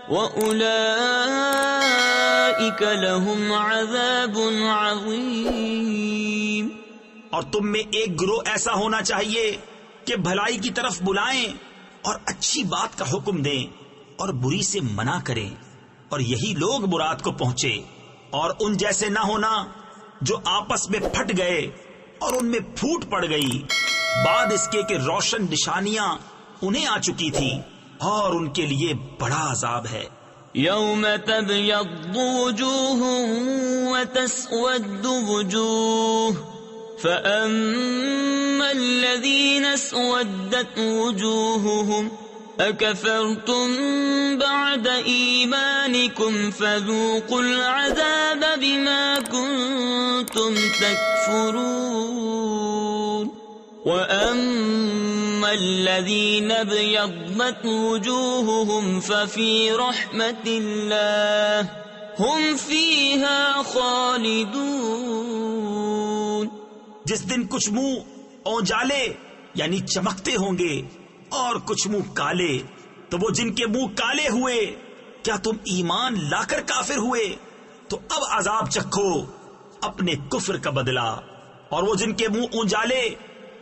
وَأُولَئِكَ لَهُمْ عَذَابٌ عَظِيمٌ۔ اور تم میں ایک گروہ ایسا ہونا چاہیے کہ بھلائی کی طرف بلائیں اور اچھی بات کا حکم دیں اور بری سے منع کریں، اور یہی لوگ مراد کو پہنچے۔ اور ان جیسے نہ ہونا جو آپس میں پھٹ گئے اور ان میں پھوٹ پڑ گئی بعد اس کے کہ روشن نشانیاں انہیں آ چکی تھی، اور ان کے لیے بڑا عذاب ہے۔ یوم تبیض وجوہ وتسود وجوہ فأما الذین اسودت وجوہہم اکفرتم بعد ایمانکم فذوقوا العذاب بما کنتم تکفرون وَأَمَّا الَّذِينَ ابْيَضَّتْ وُجُوهُهُمْ فَفِي رَحْمَةِ اللَّهِ هُمْ فِيهَا خَالِدُونَ۔ جس دن کچھ منہ اونجالے یعنی چمکتے ہوں گے اور کچھ منہ کالے، تو وہ جن کے منہ کالے ہوئے کیا تم ایمان لا کر کافر ہوئے؟ تو اب عذاب چکھو اپنے کفر کا بدلہ، اور وہ جن کے منہ اونجالے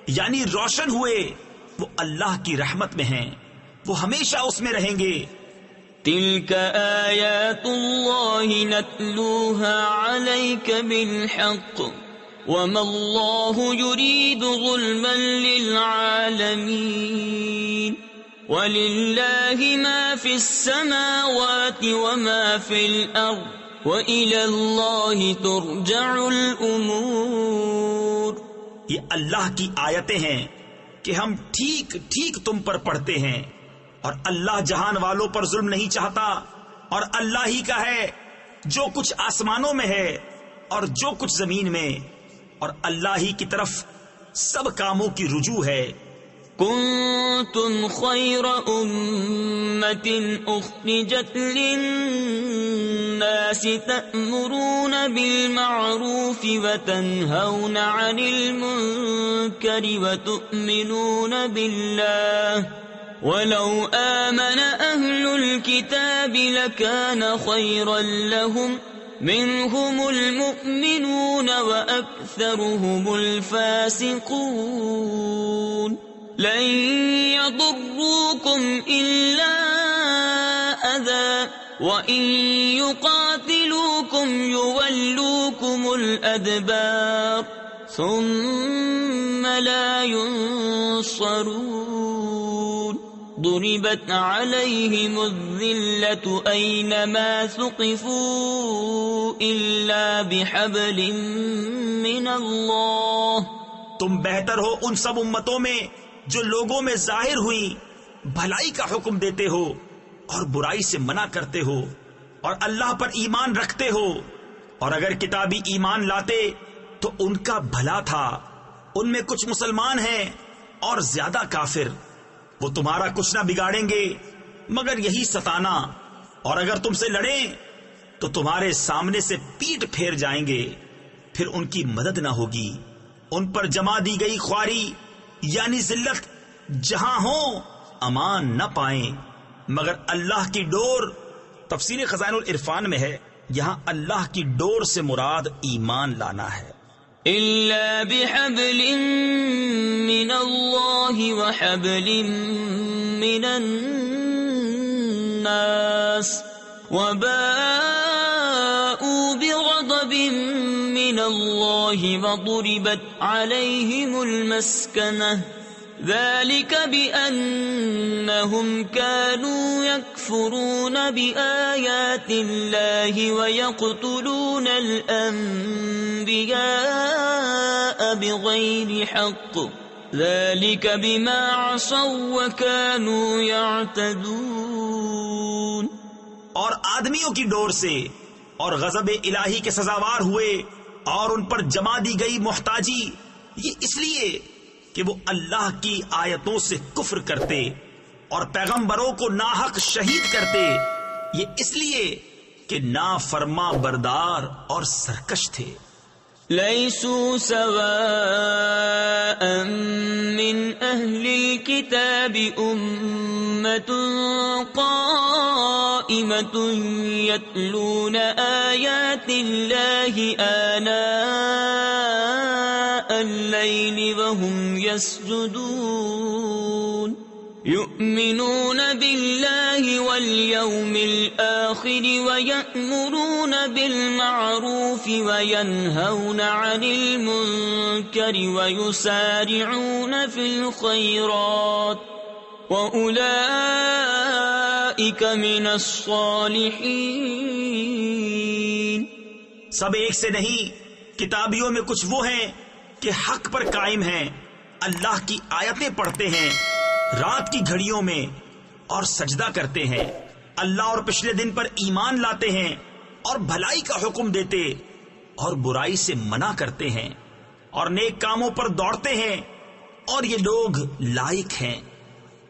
یعنی روشن ہوئے وہ اللہ کی رحمت میں ہیں، وہ ہمیشہ اس میں رہیں گے۔ تلک آیات اللہ نتلوها علیک بالحق وما اللہ یرید ظلما للعالمین وللہ ما فی السماوات وما فی الارض وإلی اللہ ترجع الامور۔ یہ اللہ کی آیتیں ہیں کہ ہم ٹھیک ٹھیک تم پر پڑھتے ہیں، اور اللہ جہان والوں پر ظلم نہیں چاہتا، اور اللہ ہی کا ہے جو کچھ آسمانوں میں ہے اور جو کچھ زمین میں، اور اللہ ہی کی طرف سب کاموں کی رجوع ہے۔ کنتم خیر امت اخرجت للناس تأمرون بالمعروف وتنہون عن المنکر وتؤمنون باللہ ولو آمن اہل الكتاب لکان خیرا لهم منهم المؤمنون وأكثرهم الفاسقون لن يضروكم إلا أذى وإن يقاتلوكم يولوكم الأدبار ثم لا ينصرون ضربت عليهم الذلة أينما ثقفوا إلا بحبل من الله۔ تم بہتر ہو ان سب امتوں میں جو لوگوں میں ظاہر ہوئی بھلائی کا حکم دیتے ہو اور برائی سے منع کرتے ہو اور اللہ پر ایمان رکھتے ہو، اور اگر کتابی ایمان لاتے تو ان کا بھلا تھا۔ ان میں کچھ مسلمان ہیں اور زیادہ کافر، وہ تمہارا کچھ نہ بگاڑیں گے مگر یہی ستانا، اور اگر تم سے لڑیں تو تمہارے سامنے سے پیٹ پھیر جائیں گے، پھر ان کی مدد نہ ہوگی۔ ان پر جما دی گئی خواری یعنی ذلت جہاں ہوں امان نہ پائیں مگر اللہ کی ڈور۔ تفسیر خزائن العرفان میں ہے، یہاں اللہ کی ڈور سے مراد ایمان لانا ہے۔ إلا بحبل من الله وحبل من الناس وباءوا بغضب من الله وضربت عليهم المسكنة ذلك بأنهم كانوا يكفرون بآيات الله ويقتلون الأنبياء بغير حق ذلك بما عصوا وكانوا يعتدون۔ اور آدمیوں کی ڈور سے اور غضب الہی کے سزاوار ہوئے اور ان پر جما دی گئی محتاجی، یہ اس لیے کہ وہ اللہ کی آیتوں سے کفر کرتے اور پیغمبروں کو ناحق شہید کرتے، یہ اس لیے کہ نافرما بردار اور سرکش تھے۔ ليسوا سواء من أهل الكتاب أمة قائمة قائمة يتلون آيات الله آناء الليل وهم يسجدون يؤمنون بالله واليوم الآخر ويأمرون بالمعروف وينهون عن المنكر ويسارعون في الخيرات وأولئك من الصالحين. سب ایک سے نہیں، کتابیوں میں کچھ وہ ہیں کہ حق پر قائم ہیں، اللہ کی آیتیں پڑھتے ہیں رات کی گھڑیوں میں اور سجدہ کرتے ہیں، اللہ اور پچھلے دن پر ایمان لاتے ہیں اور بھلائی کا حکم دیتے اور برائی سے منع کرتے ہیں اور نیک کاموں پر دوڑتے ہیں، اور یہ لوگ لائق ہیں.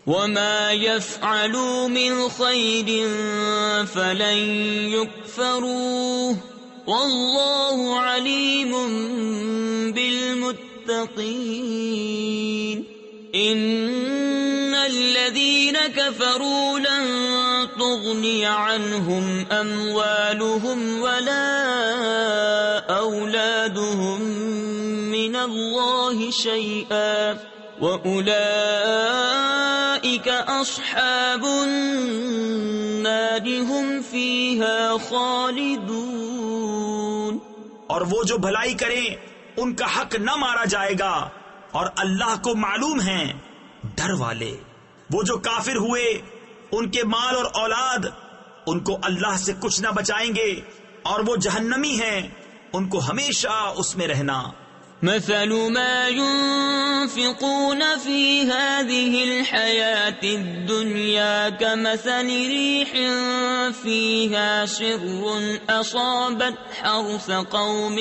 وما يفعلوا من خير فلن يكفروه والله عليم بالمتقين. إن الذين كفروا لن تغني عنهم أموالهم ولا أولادهم من الله شيئا وأولئك أصحاب النار هم فيها خالدون. اور وہ جو بھلائی کریں ان کا حق نہ مارا جائے گا، اور اللہ کو معلوم ہیں ڈر والے. وہ جو کافر ہوئے ان کے مال اور اولاد ان کو اللہ سے کچھ نہ بچائیں گے، اور وہ جہنمی ہیں، ان کو ہمیشہ اس میں رہنا. مثل ما ينفقون في هذه الحياة الدنيا كمثل ريح فيها سر أصابت حرث قوم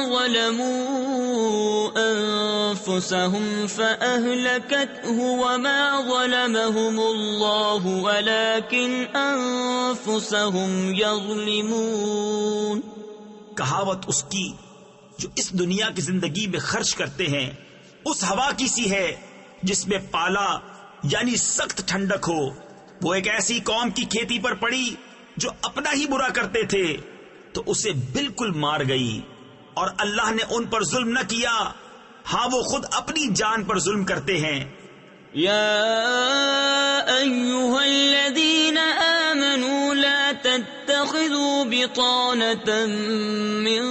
ظلموا أنفسهم فأهلكته وما ظلمهم الله ولكن أنفسهم يظلمون. کہاوت اس کی جو اس دنیا کی زندگی میں خرچ کرتے ہیں اس ہوا کی سی ہے جس میں پالا یعنی سخت ٹھنڈک ہو. وہ ایک ایسی قوم کی کھیتی پر پڑی جو اپنا ہی برا کرتے تھے تو اسے بالکل مار گئی، اور اللہ نے ان پر ظلم نہ کیا، ہاں وہ خود اپنی جان پر ظلم کرتے ہیں. یا ایھا الذین آمنوا لا تتخذوا بطانة من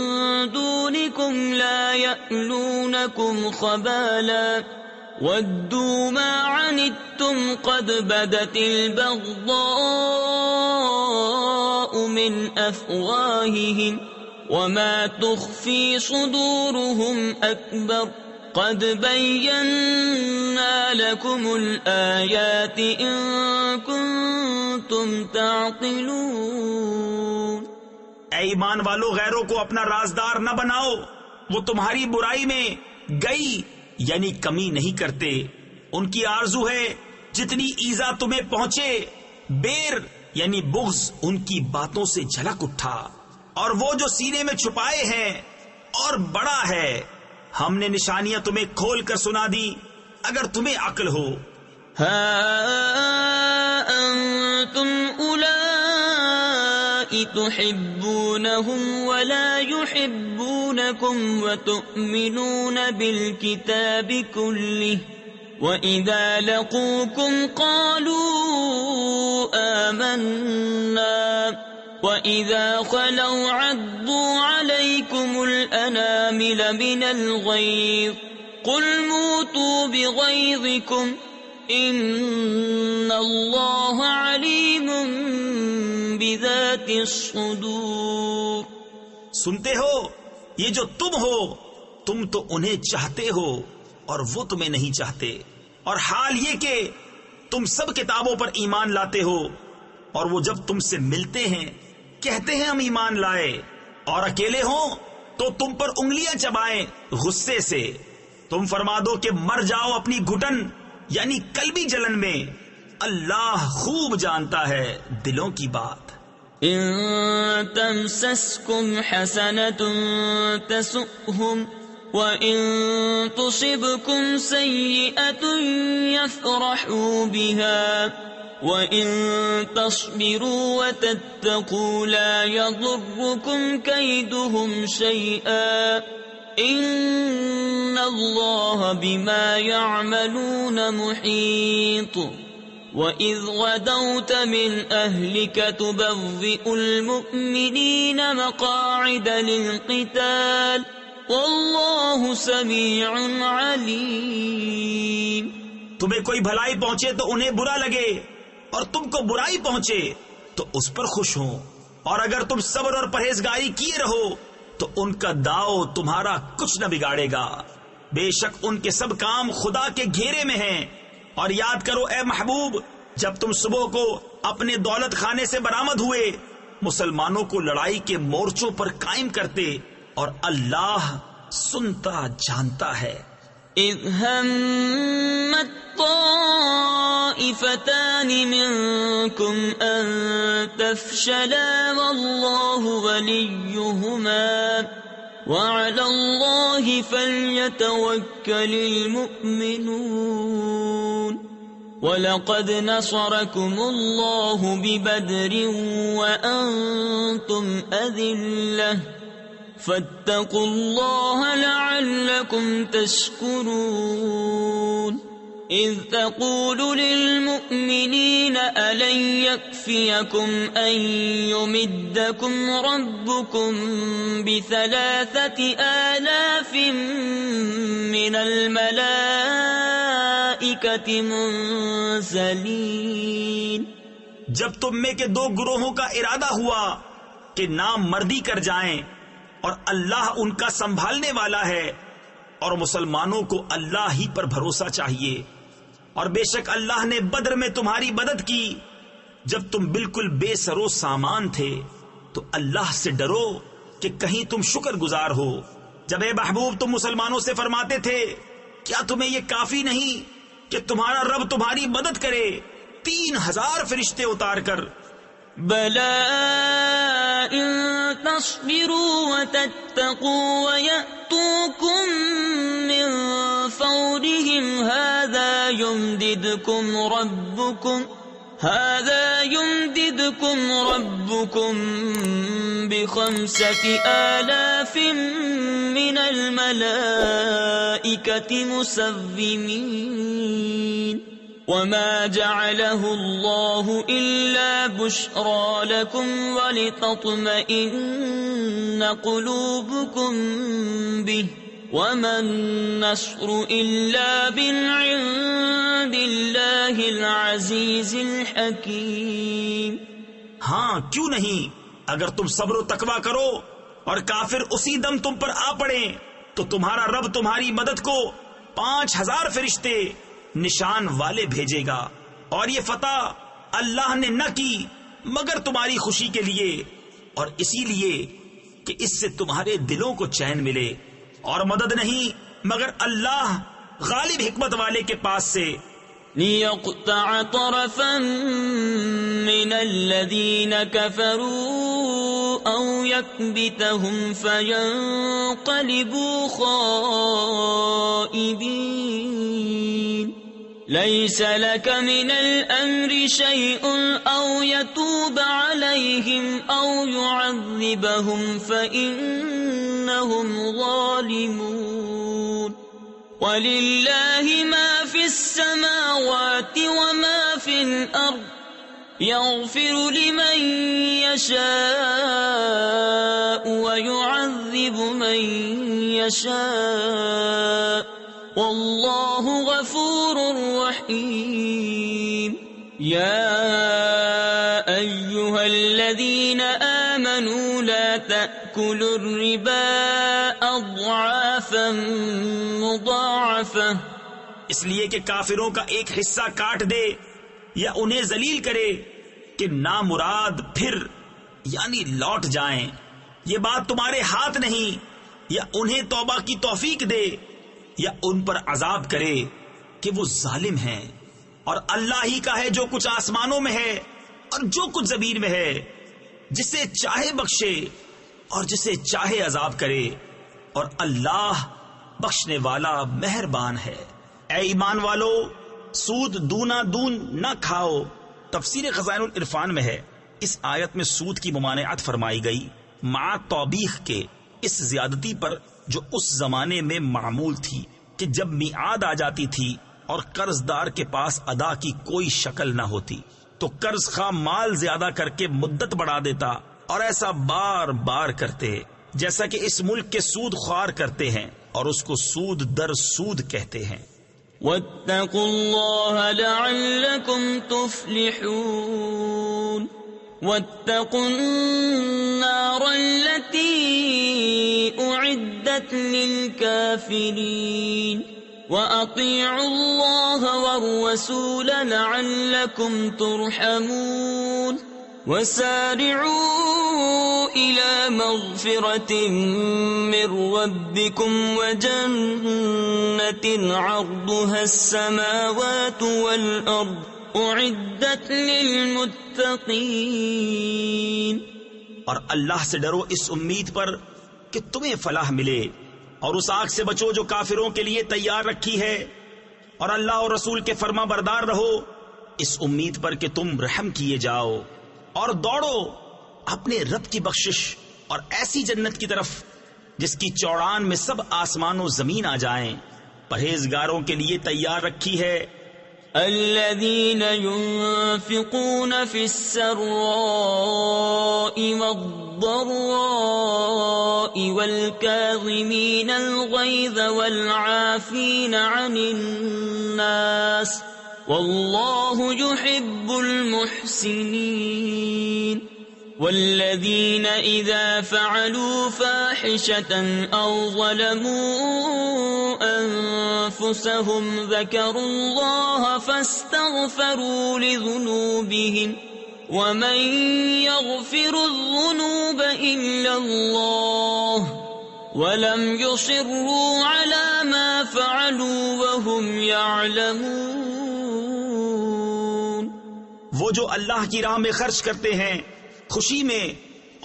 دونکم لا یألونکم خبالا ودوا ما عنتم قد بدت البغضاء من أفواههم وما تخفي صدورهم أكبر قد بينا لكم الآيات إن كنتم تعقلون. اے ایمان والو، غیروں کو اپنا رازدار نہ بناؤ، وہ تمہاری برائی میں گئی یعنی کمی نہیں کرتے. ان کی آرزو ہے جتنی ایذا تمہیں پہنچے، بیر یعنی بغض ان کی باتوں سے جھلک اٹھا، اور وہ جو سینے میں چھپائے ہیں اور بڑا ہے. ہم نے نشانیاں تمہیں کھول کر سنا دی اگر تمہیں عقل ہو. ہا انتم اولائی تحبونہم ولا يحبونکم وتؤمنون بالکتاب کلہ وَإِذَا لَقُوكُمْ قَالُوا آمَنَّا وَإِذَا خَلَوْا عَضُّوا عَلَيْكُمُ الْأَنَامِلَ مِنَ الْغَيْظِ قُلْ مُوتُوا بِغَيْظِكُمْ إِنَّ اللَّهَ عَلِيمٌ بِذَاتِ الصُّدُورِ. سنتے ہو، یہ جو تم ہو، تم تو انہیں چاہتے ہو اور وہ تمہیں نہیں چاہتے، اور حال یہ کہ تم سب کتابوں پر ایمان لاتے ہو، اور وہ جب تم سے ملتے ہیں کہتے ہیں ہم ایمان لائے، اور اکیلے ہوں تو تم پر انگلیاں چبائیں غصے سے. تم فرما دو کہ مر جاؤ اپنی گھٹن یعنی قلبی جلن میں، اللہ خوب جانتا ہے دلوں کی بات. ان تمسسکم حسنۃ تسؤہم وَإِن تُصِبْكُمْ سَيِّئَةٌ يَفْرَحُوا بِهَا وَإِن تَصْبِرُوا وَتَتَّقُوا لَا يَضُرُّكُمْ كَيْدُهُمْ شَيْئًا إِنَّ اللَّهَ بِمَا يَعْمَلُونَ مُحِيطٌ وَإِذْ غَدَوْتَ مِنْ أَهْلِكَ تُبَوِّئُ الْمُؤْمِنِينَ مَقَاعِدَ لِلْقِتَالِ وَاللَّهُ سَمِيعٌ عَلِيمٌ۔ تمہیں کوئی بھلائی پہنچے تو انہیں برا لگے، اور تم کو برائی پہنچے تو اس پر خوش ہوں، اور اگر تم صبر اور پرہیزگاری کیے رہو تو ان کا داؤ تمہارا کچھ نہ بگاڑے گا، بے شک ان کے سب کام خدا کے گھیرے میں ہیں۔ اور یاد کرو اے محبوب، جب تم صبح کو اپنے دولت خانے سے برآمد ہوئے، مسلمانوں کو لڑائی کے مورچوں پر قائم کرتے، اور اللہ سنتا جانتا ہے۔ اذ همت طائفتان منكم ان تفشلا والله وليهما وعلى الله فليتوكل المؤمنون وَلَقَدْ نَصَرَكُمُ اللَّهُ بِبَدْرٍ وَأَنْتُمْ أَذِلَّةٌ فَاتَّقُوا اللَّهَ لَعَلَّكُمْ تَشْكُرُونَ إِذْ تَقُولُ لِلْمُؤْمِنِينَ أَلَنْ يَكْفِيَكُمْ أَنْ يُمِدَّكُمْ رَبُّكُمْ ب3,000 مِّنَ الْمَلَائِكَةِ مُنزَلِينَ۔ جب تم میں کے دو گروہوں کا ارادہ ہوا کہ نام مردی کر جائیں، اور اللہ ان کا سنبھالنے والا ہے، اور مسلمانوں کو اللہ ہی پر بھروسہ چاہیے، اور بے شک اللہ نے بدر میں تمہاری مدد کی جب تم بالکل بے سر و سامان تھے، تو اللہ سے ڈرو کہ کہیں تم شکر گزار ہو۔ جب اے محبوب تم مسلمانوں سے فرماتے تھے کیا تمہیں یہ کافی نہیں کہ تمہارا رب تمہاری مدد کرے 3,000 فرشتے اتار کر؟ بَلَىٰ إِن تَصْبِرُوا وَتَتَّقُوا وَيَأْتُوكُم مِّن فَوْرِهِمْ هَٰذَا يُمْدِدْكُمْ رَبُّكُم ب5,000 مِّنَ الْمَلَائِكَةِ مُسَوِّمِينَ وَمَا جَعَلَهُ اللَّهُ إِلَّا بُشْرَىٰ لَكُمْ وَلِتَطْمَئِنَّ قُلُوبُكُم بِهِ وَمَا النَّصْرُ إِلَّا مِنْ عِندِ اللَّهِ الْعَزِيزِ الْحَكِيمِ۔ ہاں کیوں نہیں، اگر تم صبر و تقویٰ کرو اور کافر اسی دم تم پر آ پڑیں تو تمہارا رب تمہاری مدد کو 5,000 فرشتے نشان والے بھیجے گا، اور یہ فتح اللہ نے نہ کی مگر تمہاری خوشی کے لیے، اور اسی لیے کہ اس سے تمہارے دلوں کو چین ملے، اور مدد نہیں مگر اللہ غالب حکمت والے کے پاس سے۔ لِيَقْطَعَ طَرَفًا مِّنَ الَّذِينَ كَفَرُوا أَوْ يَكْبِتَهُمْ فَيَنقَلِبُوا خَائِبِينَ لَيْسَ لَكَ مِنَ الْأَمْرِ شَيْءٌ أَوْ يَتُوبَ عَلَيْهِمْ أَوْ يُعَذِّبَهُمْ فَإِنَّهُمْ ظَالِمُونَ وَلِلَّهِ مَا فِي السَّمَاوَاتِ وَمَا فِي الْأَرْضِ يَغْفِرُ لِمَن يَشَاءُ وَيُعَذِّبُ مَن يَشَاءُ وَاللَّهُ غَفُورٌ رَّحِيمٌ۔ يَا أَيُّهَا الَّذِينَ آمَنُوا لَا تَأْكُلُوا الرِّبَا أَضْعَافًا مُضَاعَفَةً۔ اس لیے کہ کافروں کا ایک حصہ کاٹ دے یا انہیں ذلیل کرے کہ نامراد پھر یعنی لوٹ جائیں، یہ بات تمہارے ہاتھ نہیں، یا انہیں توبہ کی توفیق دے یا ان پر عذاب کرے کہ وہ ظالم ہیں۔ اور اللہ ہی کا ہے جو کچھ آسمانوں میں ہے اور جو کچھ زمین میں ہے، جسے چاہے بخشے اور جسے چاہے عذاب کرے، اور اللہ بخشنے والا مہربان ہے۔ اے ایمان والو، سود دونا دون نہ کھاؤ۔ تفسیر خزائن العرفان میں ہے، اس آیت میں سود کی ممانعت فرمائی گئی مع توبیخ کے اس زیادتی پر جو اس زمانے میں معمول تھی کہ جب میعاد آ جاتی تھی اور قرض دار کے پاس ادا کی کوئی شکل نہ ہوتی تو قرض خواہ مال زیادہ کر کے مدت بڑھا دیتا، اور ایسا بار بار کرتے جیسا کہ اس ملک کے سود خوار کرتے ہیں، اور اس کو سود در سود کہتے ہیں۔ واتقوا الله لعلكم تفلحون واتقوا النار التي أعدت للكافرين وأطيعوا الله والرسول لعلكم ترحمون وسارعوا إلى مغفرة من ربكم وجنة عرضها السماوات والأرض أعدت للمتقين۔ اور اللہ سے ڈرو اس امید پر کہ تمہیں فلاح ملے، اور اس آگ سے بچو جو کافروں کے لیے تیار رکھی ہے، اور اللہ اور رسول کے فرما بردار رہو اس امید پر کہ تم رحم کیے جاؤ، اور دوڑو اپنے رب کی بخشش اور ایسی جنت کی طرف جس کی چوڑان میں سب آسمان و زمین آ جائیں، پرہیزگاروں کے لیے تیار رکھی ہے۔ الذين ينفقون في السراء والضراء والكاظمين الغيظ والعافين عن الناس والله يحب المحسنين، والذين إذا فعلوا فاحشة أو ظلموا أنفسهم ذكروا الله فاستغفروا لذنوبهم ومن يغفر الذنوب إلا الله ولم يصروا على ما فعلوا وهم يعلمون۔ وہ جو اللہ کی راہ میں خرچ کرتے ہیں، خوشی میں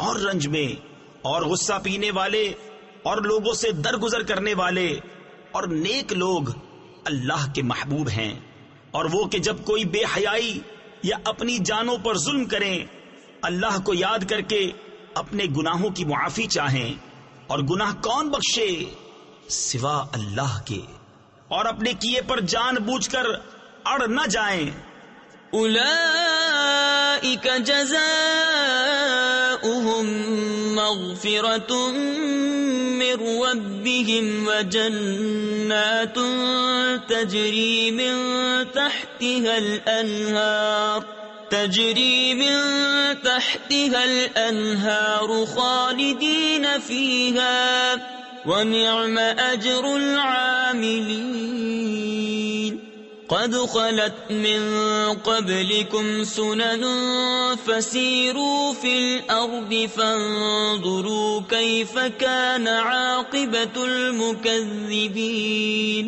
اور رنج میں، اور غصہ پینے والے اور لوگوں سے درگزر کرنے والے اور نیک لوگ اللہ کے محبوب ہیں، اور وہ کہ جب کوئی بے حیائی یا اپنی جانوں پر ظلم کریں اللہ کو یاد کر کے اپنے گناہوں کی معافی چاہیں، اور گناہ کون بخشے سوا اللہ کے، اور اپنے کیے پر جان بوجھ کر اڑ نہ جائیں۔ اولئک جزاؤہم مغفرۃ من ربهم وجنات تجری من تحتها الانہار خالدین فیہا ونعم اجر العاملین۔ قد خلت من قبلكم سنن فسيروا في الأرض فانظروا كيف كان عاقبة المكذبين۔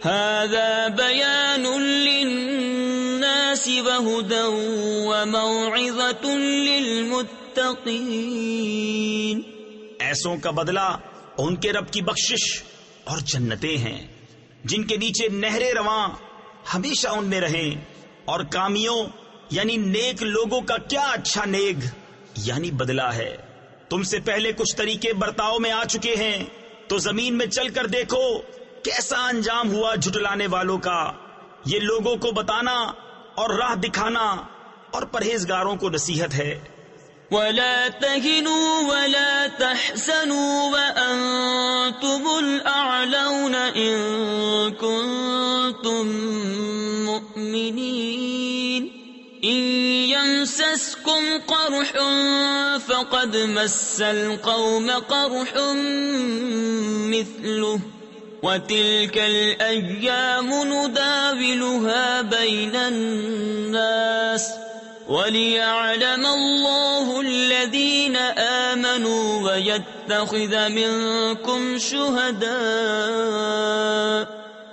هذا بيان للناس وهدى وموعظة للمتقين۔ ایسوں کا بدلہ ان کے رب کی بخشش اور جنتیں ہیں جن کے نیچے نہریں رواں ہمیشہ ان میں رہیں، اور کامیوں یعنی نیک لوگوں کا کیا اچھا نیک یعنی بدلہ ہے۔ تم سے پہلے کچھ طریقے برتاؤ میں آ چکے ہیں، تو زمین میں چل کر دیکھو کیسا انجام ہوا جھٹلانے والوں کا۔ یہ لوگوں کو بتانا اور راہ دکھانا اور پرہیزگاروں کو نصیحت ہے۔ ولا تهنوا ولا تحزنوا وأنتم الأعلون إن كنتم مؤمنين۔ إن يمسسكم قرح فقد مس القوم قرح مثله وتلك الأيام نداولها بين الناس وَلِيَعْلَمَ اللَّهُ الَّذِينَ آمَنُوا وَيَتَّخِذَ مِنكُمْ شُهَدَاءَ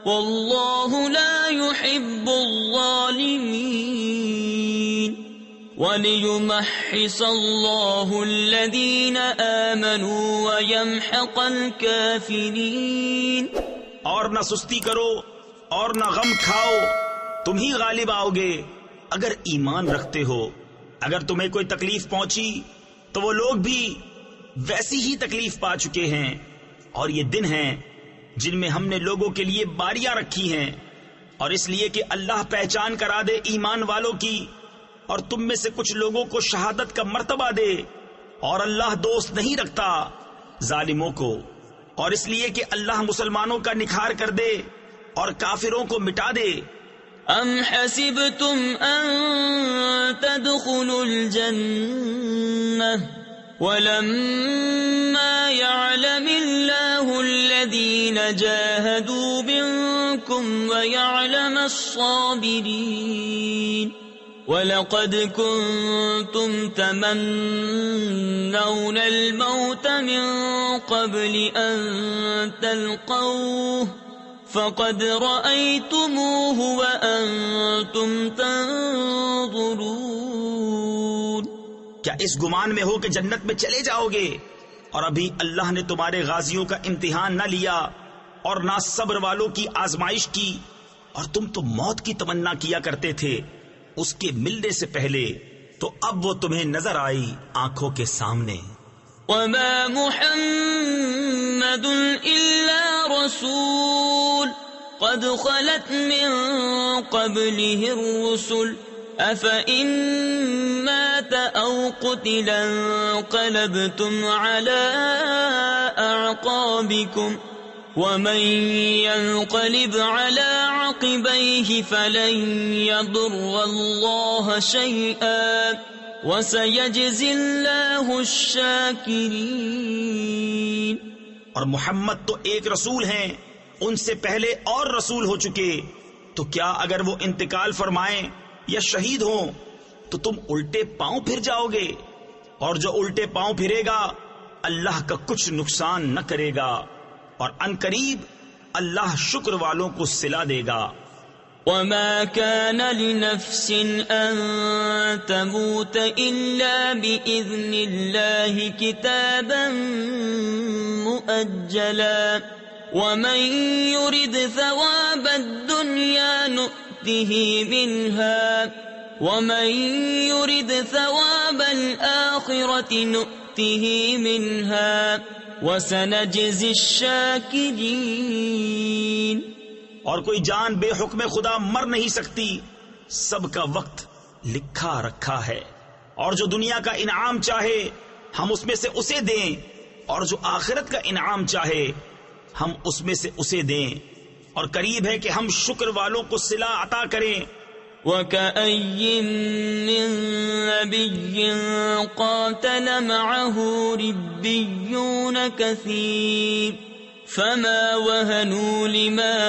وَاللَّهُ لَا يُحِبُّ الظَّالِمِينَ۔ وَلِيُمَحِّصَ اللَّهُ الَّذِينَ آمَنُوا وَيَمْحَقَ الْكَافِرِينَ۔ اور نہ سستی کرو اور نہ غم کھاؤ، تم ہی غالب آؤ گے اگر ایمان رکھتے ہو۔ اگر تمہیں کوئی تکلیف پہنچی تو وہ لوگ بھی ویسی ہی تکلیف پا چکے ہیں، اور یہ دن ہیں جن میں ہم نے لوگوں کے لیے باریاں رکھی ہیں، اور اس لیے کہ اللہ پہچان کرا دے ایمان والوں کی، اور تم میں سے کچھ لوگوں کو شہادت کا مرتبہ دے، اور اللہ دوست نہیں رکھتا ظالموں کو، اور اس لیے کہ اللہ مسلمانوں کا نکھار کر دے اور کافروں کو مٹا دے۔ ام حسبتم ان تدخلوا الجنة ولما يعلم الله الذين جاهدوا منكم ويعلم الصابرين وَلَقَدْ كُنْتُمْ تَمَنَّوْنَ الْمَوْتَ مِنْ قَبْلِ أَنْ تَلْقَوْهُ فَقَدْ رَأَيْتُمُوهُ وَأَنْتُمْ تَنْظُرُونَ۔ کیا اس گمان میں ہو کہ جنت میں چلے جاؤ گے، اور ابھی اللہ نے تمہارے غازیوں کا امتحان نہ لیا اور نہ صبر والوں کی آزمائش کی، اور تم تو موت کی تمنا کیا کرتے تھے اس کے ملنے سے پہلے، تو اب وہ تمہیں نظر آئی آنکھوں کے سامنے۔ وَمَا مُحَمَّدٌ إِلَّا رَسُولٌ قَدْ خَلَتْ مِن قَبْلِهِ الرُّسُلُ أَفَإِن مَّاتَ أَوْ قُتِلَ انقَلَبْتُمْ عَلَىٰ أَعْقَابِكُمْ وَمَن يَنقَلِبْ عَلَىٰ عَقِبَيْهِ فَلَن يَضُرَّ اللَّهَ شَيْئًا وَسَيَجْزِي اللَّهُ الشَّاكِرِينَ۔ اور محمد تو ایک رسول ہیں، ان سے پہلے اور رسول ہو چکے، تو کیا اگر وہ انتقال فرمائیں یا شہید ہوں تو تم الٹے پاؤں پھر جاؤ گے، اور جو الٹے پاؤں پھرے گا اللہ کا کچھ نقصان نہ کرے گا، اور عنقریب اللہ شکر والوں کو صلہ دے گا۔ وَمَا كَانَ لِنَفْسٍ أَن تَمُوتَ إِلَّا بِإِذْنِ اللَّهِ كِتَابًا مُؤَجَّلًا وَمَن يُرِدْ ثَوَابَ الدُّنْيَا نُؤْتِهِ مِنْهَا وَمَن يُرِدْ ثَوَابَ الْآخِرَةِ نُؤْتِهِ مِنْهَا وَسَنَجْزِي الشَّاكِرِينَ۔ اور کوئی جان بے حکم خدا مر نہیں سکتی، سب کا وقت لکھا رکھا ہے، اور جو دنیا کا انعام چاہے ہم اس میں سے اسے دیں، اور جو آخرت کا انعام چاہے ہم اس میں سے اسے دیں، اور قریب ہے کہ ہم شکر والوں کو صلہ عطا کریں۔ وَكَأَيٍّن مِّن نَّبِيٍّ قَاتَلَ مَعَهُ رِبِّيُّونَ كَثِيرٌ فَمَا وَهَنُوا لِمَا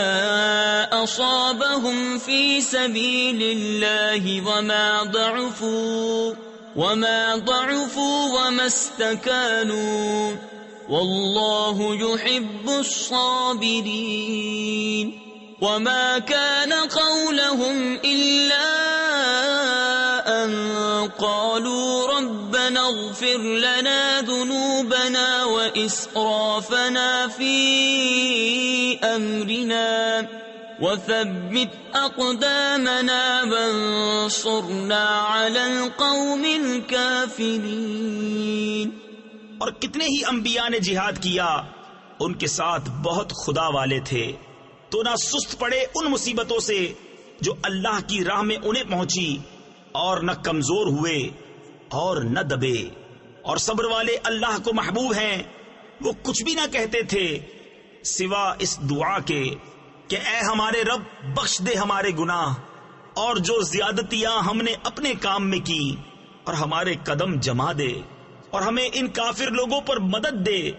أَصَابَهُمْ فِي سَبِيلِ اللَّهِ وَمَا ضَعُفُوا وَمَا اسْتَكَانُوا وَاللَّهُ يُحِبُّ الصَّابِرِينَ۔ وَمَا كَانَ قَوْلَهُمْ إِلَّا أَن قَالُوا رَبَّنَا اغْفِرْ لَنَا ذُنُوبَنَا وَإِسْرَافَنَا فِي أَمْرِنَا وَثَبِّتْ أَقْدَامَنَا وَانصُرْنَا عَلَى الْقَوْمِ الْكَافِرِينَ۔ اور کتنے ہی انبیاء نے جہاد کیا، ان کے ساتھ بہت خدا والے تھے، تو نہ سست پڑے ان مصیبتوں سے جو اللہ کی راہ میں انہیں پہنچی، اور نہ کمزور ہوئے اور نہ دبے، اور صبر والے اللہ کو محبوب ہیں۔ وہ کچھ بھی نہ کہتے تھے سوا اس دعا کے کہ اے ہمارے رب بخش دے ہمارے گناہ، اور جو زیادتیاں ہم نے اپنے کام میں کی، اور ہمارے قدم جما دے، اور ہمیں ان کافر لوگوں پر مدد دے۔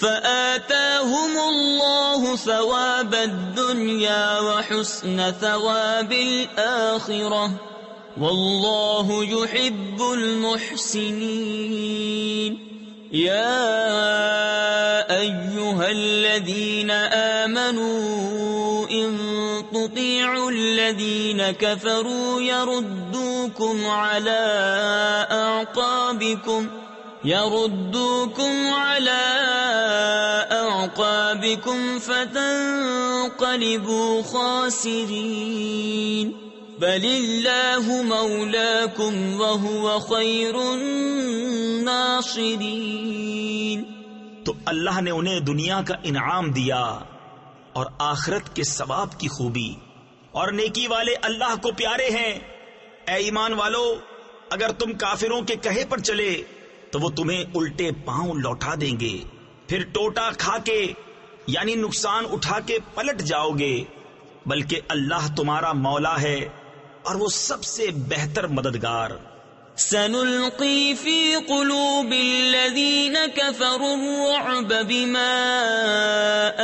فآتاهم الله ثواب الدنيا وحسن ثواب الآخرة والله يحب المحسنين۔ يا أيها الذين آمنوا إن تطيعوا الذين كفروا يردوكم على أعقابكم فتنقلبوا خاسرين بل الله مولاكم وهو خير الناصرين۔ تو اللہ نے انہیں دنیا کا انعام دیا اور آخرت کے ثواب کی خوبی، اور نیکی والے اللہ کو پیارے ہیں۔ اے ایمان والو، اگر تم کافروں کے کہے پر چلے تو وہ تمہیں الٹے پاؤں لوٹا دیں گے، پھر ٹوٹا کھا کے یعنی نقصان اٹھا کے پلٹ جاؤ گے، بلکہ اللہ تمہارا مولا ہے اور وہ سب سے بہتر مددگار۔ سنلقي في قلوب الذين كفروا الرعب بما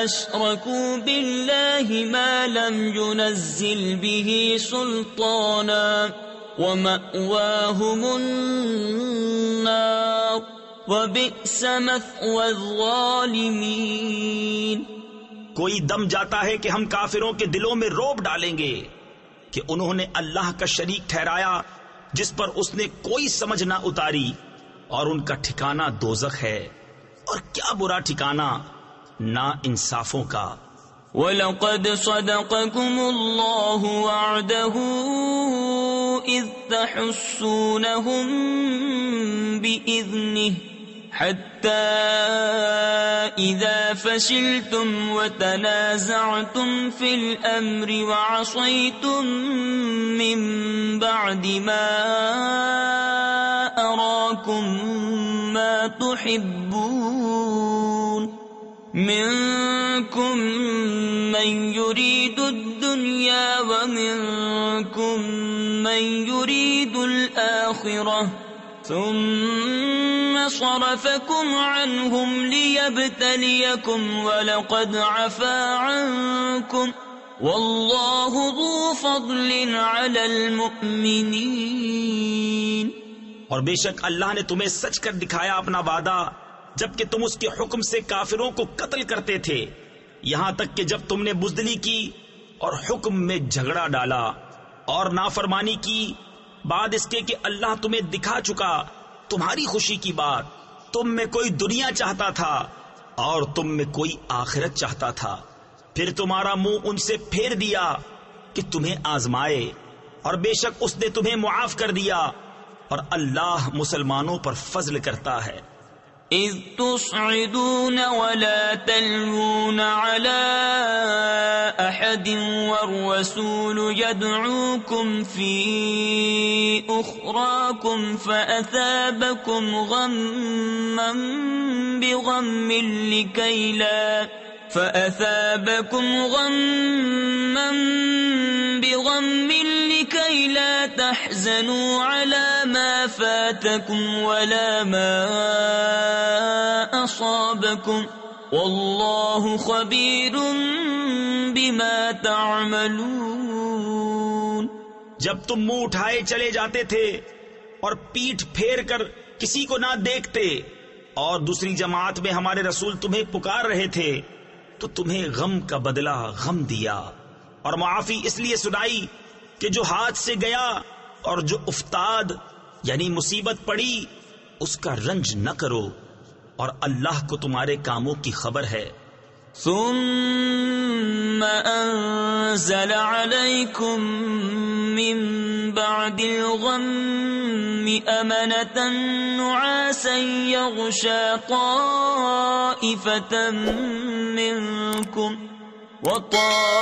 أشركوا بالله ما لم ينزل به سلطانا ومأواهم النار وبئس مثوى الظالمين۔ کوئی دم جاتا ہے کہ ہم کافروں کے دلوں میں رعب ڈالیں گے کہ انہوں نے اللہ کا شریک ٹھہرایا جس پر اس نے کوئی سمجھ نہ اتاری، اور ان کا ٹھکانہ دوزخ ہے، اور کیا برا ٹھکانہ نا انصافوں کا۔ وَلَقَدْ صَدَقَكُمُ اللَّهُ وَعْدَهُ إِذْ تَحُسُّونَهُم بِإِذْنِهِ حَتَّى إِذَا فَشِلْتُمْ وَتَنَازَعْتُمْ فِي الْأَمْرِ وَعَصَيْتُمْ مِنْ بَعْدِ مَا أَرَاكُمْ مَا تُحِبُّونَ مِنْكُمْ مَنْ يُرِيدُ الدُّنْيَا وَمِنْكُمْ مَنْ يُرِيدُ الْآخِرَةَ ثم صرفكم عنهم ليبتليكم ولقد عفا عنكم والله ذو فضل على المؤمنين۔ اور بے شک اللہ نے تمہیں سچ کر دکھایا اپنا وعدہ جبکہ تم اس کے حکم سے کافروں کو قتل کرتے تھے، یہاں تک کہ جب تم نے بزدلی کی اور حکم میں جھگڑا ڈالا اور نافرمانی کی، بعد اس کے کہ اللہ تمہیں دکھا چکا تمہاری خوشی کی بات، تم میں کوئی دنیا چاہتا تھا اور تم میں کوئی آخرت چاہتا تھا، پھر تمہارا منہ ان سے پھیر دیا کہ تمہیں آزمائے، اور بے شک اس نے تمہیں معاف کر دیا، اور اللہ مسلمانوں پر فضل کرتا ہے۔ اذ تصعدون ولا تلوون على احد والرسول يدعوكم في اخراكم فاثابكم غما بغم لكي لا تحزنوا على ما فاتكم ولا ما أصابكم والله خبير بما تعملون۔ جب تم منہ اٹھائے چلے جاتے تھے اور پیٹھ پھیر کر کسی کو نہ دیکھتے، اور دوسری جماعت میں ہمارے رسول تمہیں پکار رہے تھے تو تمہیں غم کا بدلہ غم دیا، اور معافی اس لیے سنائی کہ جو ہاتھ سے گیا اور جو افتاد یعنی مصیبت پڑی اس کا رنج نہ کرو، اور اللہ کو تمہارے کاموں کی خبر ہے۔ ثم انزل عليكم من بعد الغم امنة نعاسا يغشى طائفة منكم وطائفة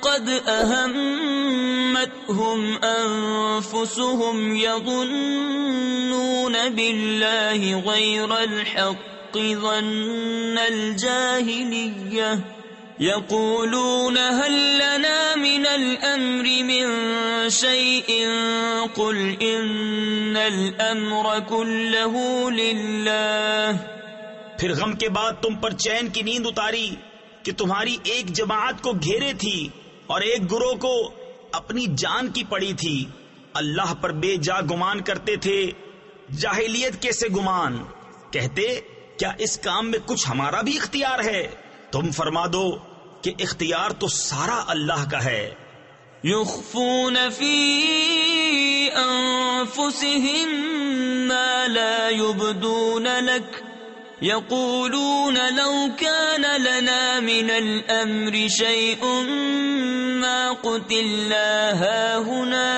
قد أهمتهم أنفسهم يظنون بالله غير الحق ظن الجاهلية يقولون هل لنا من الأمر من شيء قل إن الأمر كله لله۔ پھر غم کے بعد تم پر چین کی نیند اتاری کہ تمہاری ایک جماعت کو گھیرے تھی اور ایک گروہ کو اپنی جان کی پڑی تھی، اللہ پر بے جا گمان کرتے تھے، جاہلیت کے سے گمان، کہتے کیا اس کام میں کچھ ہمارا بھی اختیار ہے؟ تم فرما دو کہ اختیار تو سارا اللہ کا ہے. يخفون في أنفسهم ما لا يبدون لك يقولون لو كان لنا من الأمر شيء ما قتلنا هاهنا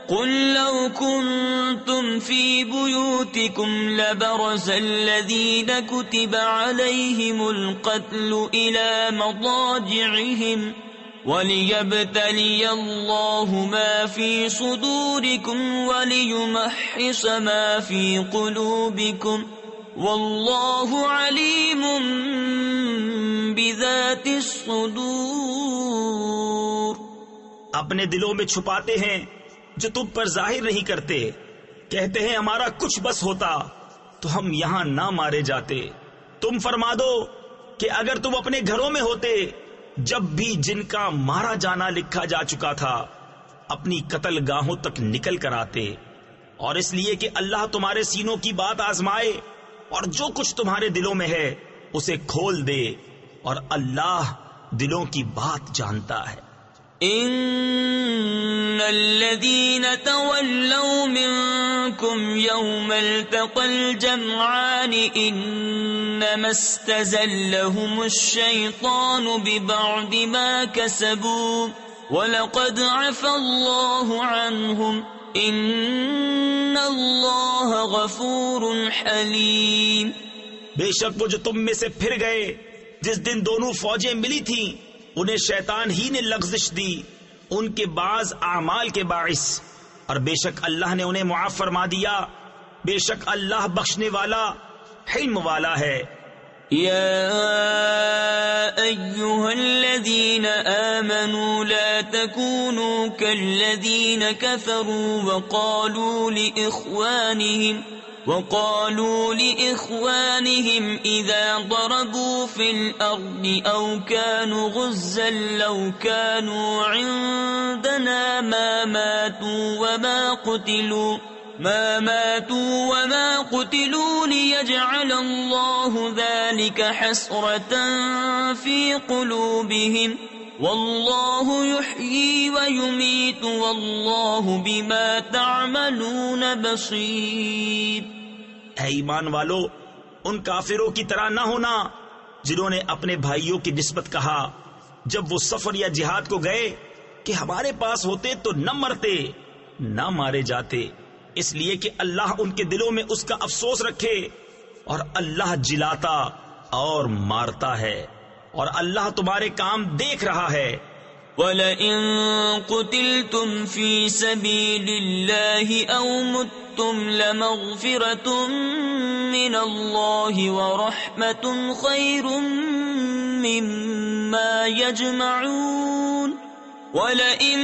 قل لو كنتم في بيوتكم لبرز الذين كتب عليهم القتل إلى مضاجعهم وَلِيَبْتَلِيَ اللَّهُ مَا فِي صُدُورِكُمْ وَلِيُمَحِّصَ مَا فِي قُلُوبِكُمْ وَاللَّهُ عَلِيمٌ بِذَاتِ الصُّدُورِ. اپنے دلوں میں چھپاتے ہیں جو تم پر ظاہر نہیں کرتے. کہتے ہیں ہمارا کچھ بس ہوتا تو ہم یہاں نہ مارے جاتے. تم فرما دو کہ اگر تم اپنے گھروں میں ہوتے جب بھی جن کا مارا جانا لکھا جا چکا تھا اپنی قتل گاہوں تک نکل کر آتے. اور اس لیے کہ اللہ تمہارے سینوں کی بات آزمائے اور جو کچھ تمہارے دلوں میں ہے اسے کھول دے، اور اللہ دلوں کی بات جانتا ہے. ان الذين تولوا منكم يوم التقى الجمعان انما استزلهم الشيطان ببعض ما كسبوا ولقد عفى الله عنهم ان الله غفور حليم. بے شک وہ جو تم میں سے پھر گئے جس دن دونوں فوجیں ملی تھیں انہیں شیطان ہی نے لغزش دی ان کے بعض اعمال کے باعث، اور بے شک اللہ نے انہیں معاف فرما دیا. بے شک اللہ بخشنے والا حلم والا ہے. يا أيها الذين آمنوا لا تكونوا كالذين كفروا وقالوا لإخوانهم إذا ضربوا في الأرض أو كانوا غزا لو كانوا عندنا ما ماتوا وما قتلوا ليجعل الله ذلك حسرة في قلوبهم والله يحيي ويميت والله بما تعملون بصير. اے ایمان والو، ان کافروں کی طرح نہ ہونا جنہوں نے اپنے بھائیوں کی نسبت کہا جب وہ سفر یا جہاد کو گئے کہ ہمارے پاس ہوتے تو نہ مرتے نہ مارے جاتے. اس لیے کہ اللہ ان کے دلوں میں اس کا افسوس رکھے، اور اللہ جلاتا اور مارتا ہے، اور اللہ تمہارے کام دیکھ رہا ہے. وَلَئِن قُتِلْتُمْ فِي سَبِيلِ اللَّهِ أَوْ مُتُّمْ لَمَغْفِرَةٌ مِّنَ اللَّهِ وَرَحْمَةٌ خَيْرٌ مِّمَّا يَجْمَعُونَ. وَلَئِن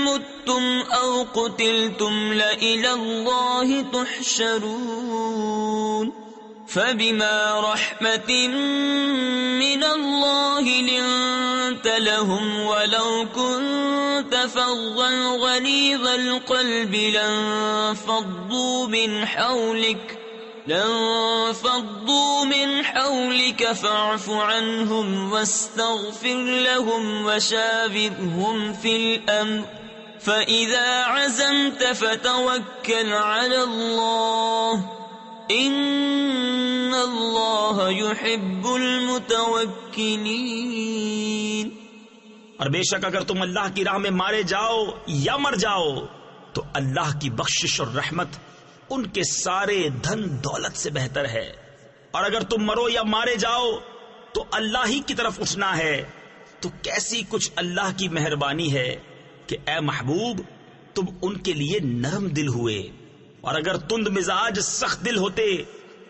مُتُّمْ أَوْ قُتِلْتُمْ لَإِلَى اللَّهِ تُحْشَرُونَ. فَبِمَا رَحْمَةٍ مِّنَ اللَّهِ لِنتَ لَهُمْ وَلَوْ كُنتَ فَظًّا غَلِيظَ الْقَلْبِ لَانفَضُّوا مِنْ حَوْلِكَ فَاعْفُ عَنْهُمْ وَاسْتَغْفِرْ لَهُمْ وَشَاوِرْهُمْ فِي الْأَمْرِ فَإِذَا عَزَمْتَ فَتَوَكَّلْ عَلَى اللَّهِ ان اللہ یحب المتوکلین. اور بے شک اگر تم اللہ کی راہ میں مارے جاؤ یا مر جاؤ تو اللہ کی بخشش اور رحمت ان کے سارے دھن دولت سے بہتر ہے. اور اگر تم مرو یا مارے جاؤ تو اللہ ہی کی طرف اٹھنا ہے. تو کیسی کچھ اللہ کی مہربانی ہے کہ اے محبوب تم ان کے لیے نرم دل ہوئے. اور اگر تند مزاج سخت دل ہوتے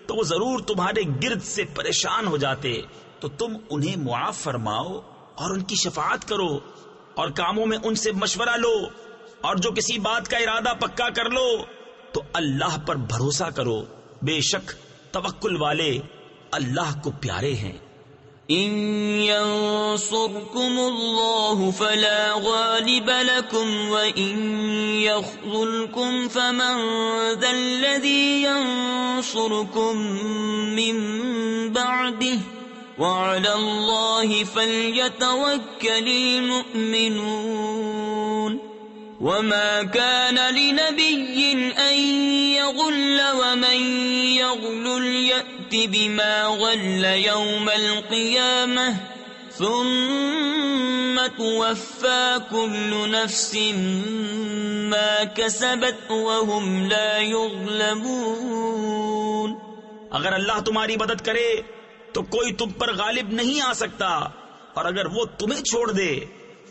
تو وہ ضرور تمہارے گرد سے پریشان ہو جاتے. تو تم انہیں معاف فرماؤ اور ان کی شفاعت کرو اور کاموں میں ان سے مشورہ لو، اور جو کسی بات کا ارادہ پکا کر لو تو اللہ پر بھروسہ کرو. بے شک توکل والے اللہ کو پیارے ہیں. ان ينصركم الله فلا غالب لكم وان يخذلكم فمن ذا الذي ينصركم من بعده وعلى الله فليتوكل المؤمنون وما كان لنبي أن يغل ومن يغل يأت بما غل يوم القيامة ثم توفى كل نفس ما كسبت وهم لا يظلمون. اگر اللہ تمہاری مدد کرے تو کوئی تم پر غالب نہیں آ سکتا، اور اگر وہ تمہیں چھوڑ دے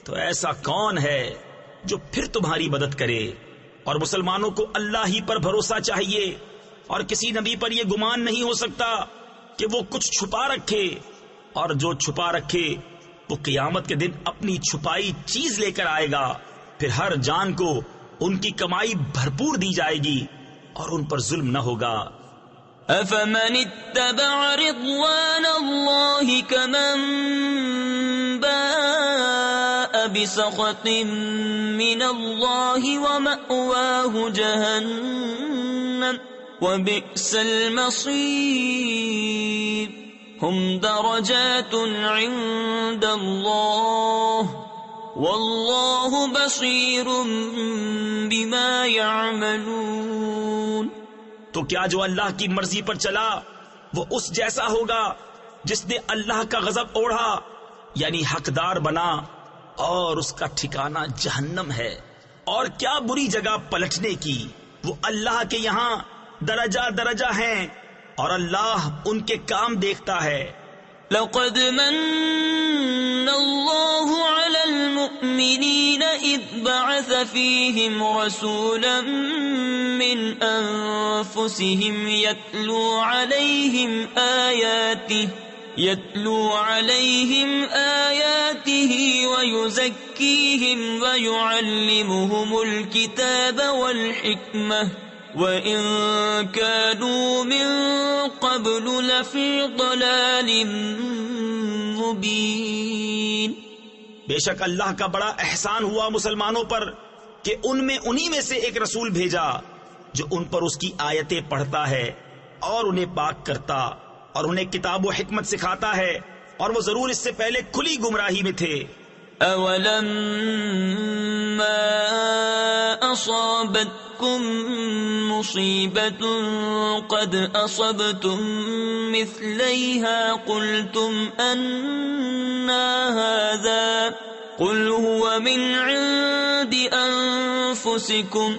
تو ایسا کون ہے جو پھر تمہاری مدد کرے. اور مسلمانوں کو اللہ ہی پر بھروسہ چاہیے، اور کسی نبی پر یہ گمان نہیں ہو سکتا کہ وہ کچھ چھپا رکھے، اور جو چھپا رکھے وہ قیامت کے دن اپنی چھپائی چیز لے کر آئے گا. پھر ہر جان کو ان کی کمائی بھرپور دی جائے گی اور ان پر ظلم نہ ہوگا. أفمن اتبع رضوان الله كمن باء بسخط من الله ومأواه جهنم وبئس المصير. هم درجات عند الله والله بصير بما يعملون. تو کیا جو اللہ کی مرضی پر چلا وہ اس جیسا ہوگا جس نے اللہ کا غضب اوڑھا، یعنی حقدار بنا، اور اس کا ٹھکانہ جہنم ہے. اور کیا بری جگہ پلٹنے کی. وہ اللہ کے یہاں درجہ درجہ ہیں اور اللہ ان کے کام دیکھتا ہے. لقد من الله على المؤمنين إذ بعث فيهم رسولا من أنفسهم يتلو عليهم آياته ويزكيهم ويعلمهم الكتاب والحكمة وَإِن كَانُوا مِن قَبْلُ لَفِي ضَلَالٍ مُبِينٍ. بے شک اللہ کا بڑا احسان ہوا مسلمانوں پر کہ ان میں انہی میں سے ایک رسول بھیجا جو ان پر اس کی آیتیں پڑھتا ہے اور انہیں پاک کرتا اور انہیں کتاب و حکمت سکھاتا ہے، اور وہ ضرور اس سے پہلے کھلی گمراہی میں تھے. أَوَلَمَّا أَصَابَتْكُم مُّصِيبَةٌ قَدْ أَصَبْتُم مِّثْلَيْهَا قُلْتُمْ أَنَّىٰ هَٰذَا قُلْ هُوَ مِنْ عِندِ أَنفُسِكُمْ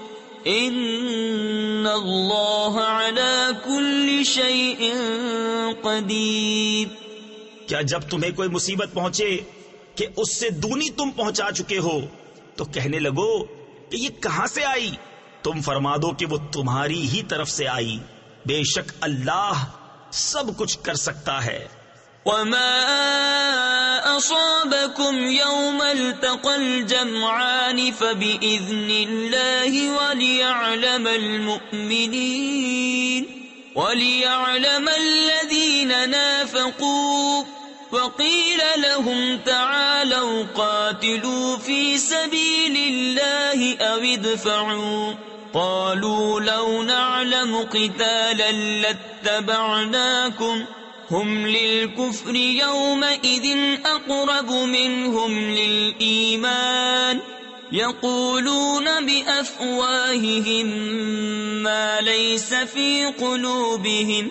إِنَّ اللَّهَ عَلَىٰ كُلِّ شَيْءٍ قَدِيرٌ. کیا جب تمہیں کوئی مصیبت پہنچے کہ اس سے دونی تم پہنچا چکے ہو تو کہنے لگو کہ یہ کہاں سے آئی؟ تم فرما دو کہ وہ تمہاری ہی طرف سے آئی. بے شک اللہ سب کچھ کر سکتا ہے. وَمَا أَصَابَكُمْ يَوْمَ الْتَقَى الْجَمْعَانِ فَبِإِذْنِ اللَّهِ وَلِيَعْلَمَ الَّذِينَ نَافَقُوا وَقِيلَ لَهُمْ تَعَالَوْا قَاتِلُوا فِي سَبِيلِ اللَّهِ أَوِ ادْفَعُوا قَالُوا لَوْ نَعْلَمُ قِتَالًا لَاتَّبَعْنَاكُمْ هُمْ لِلْكُفْرِ يَوْمَئِذٍ أَقْرَبُ مِنْهُمْ لِلْإِيمَانِ يَقُولُونَ بِأَفْوَاهِهِمْ مَا لَيْسَ فِي قُلُوبِهِمْ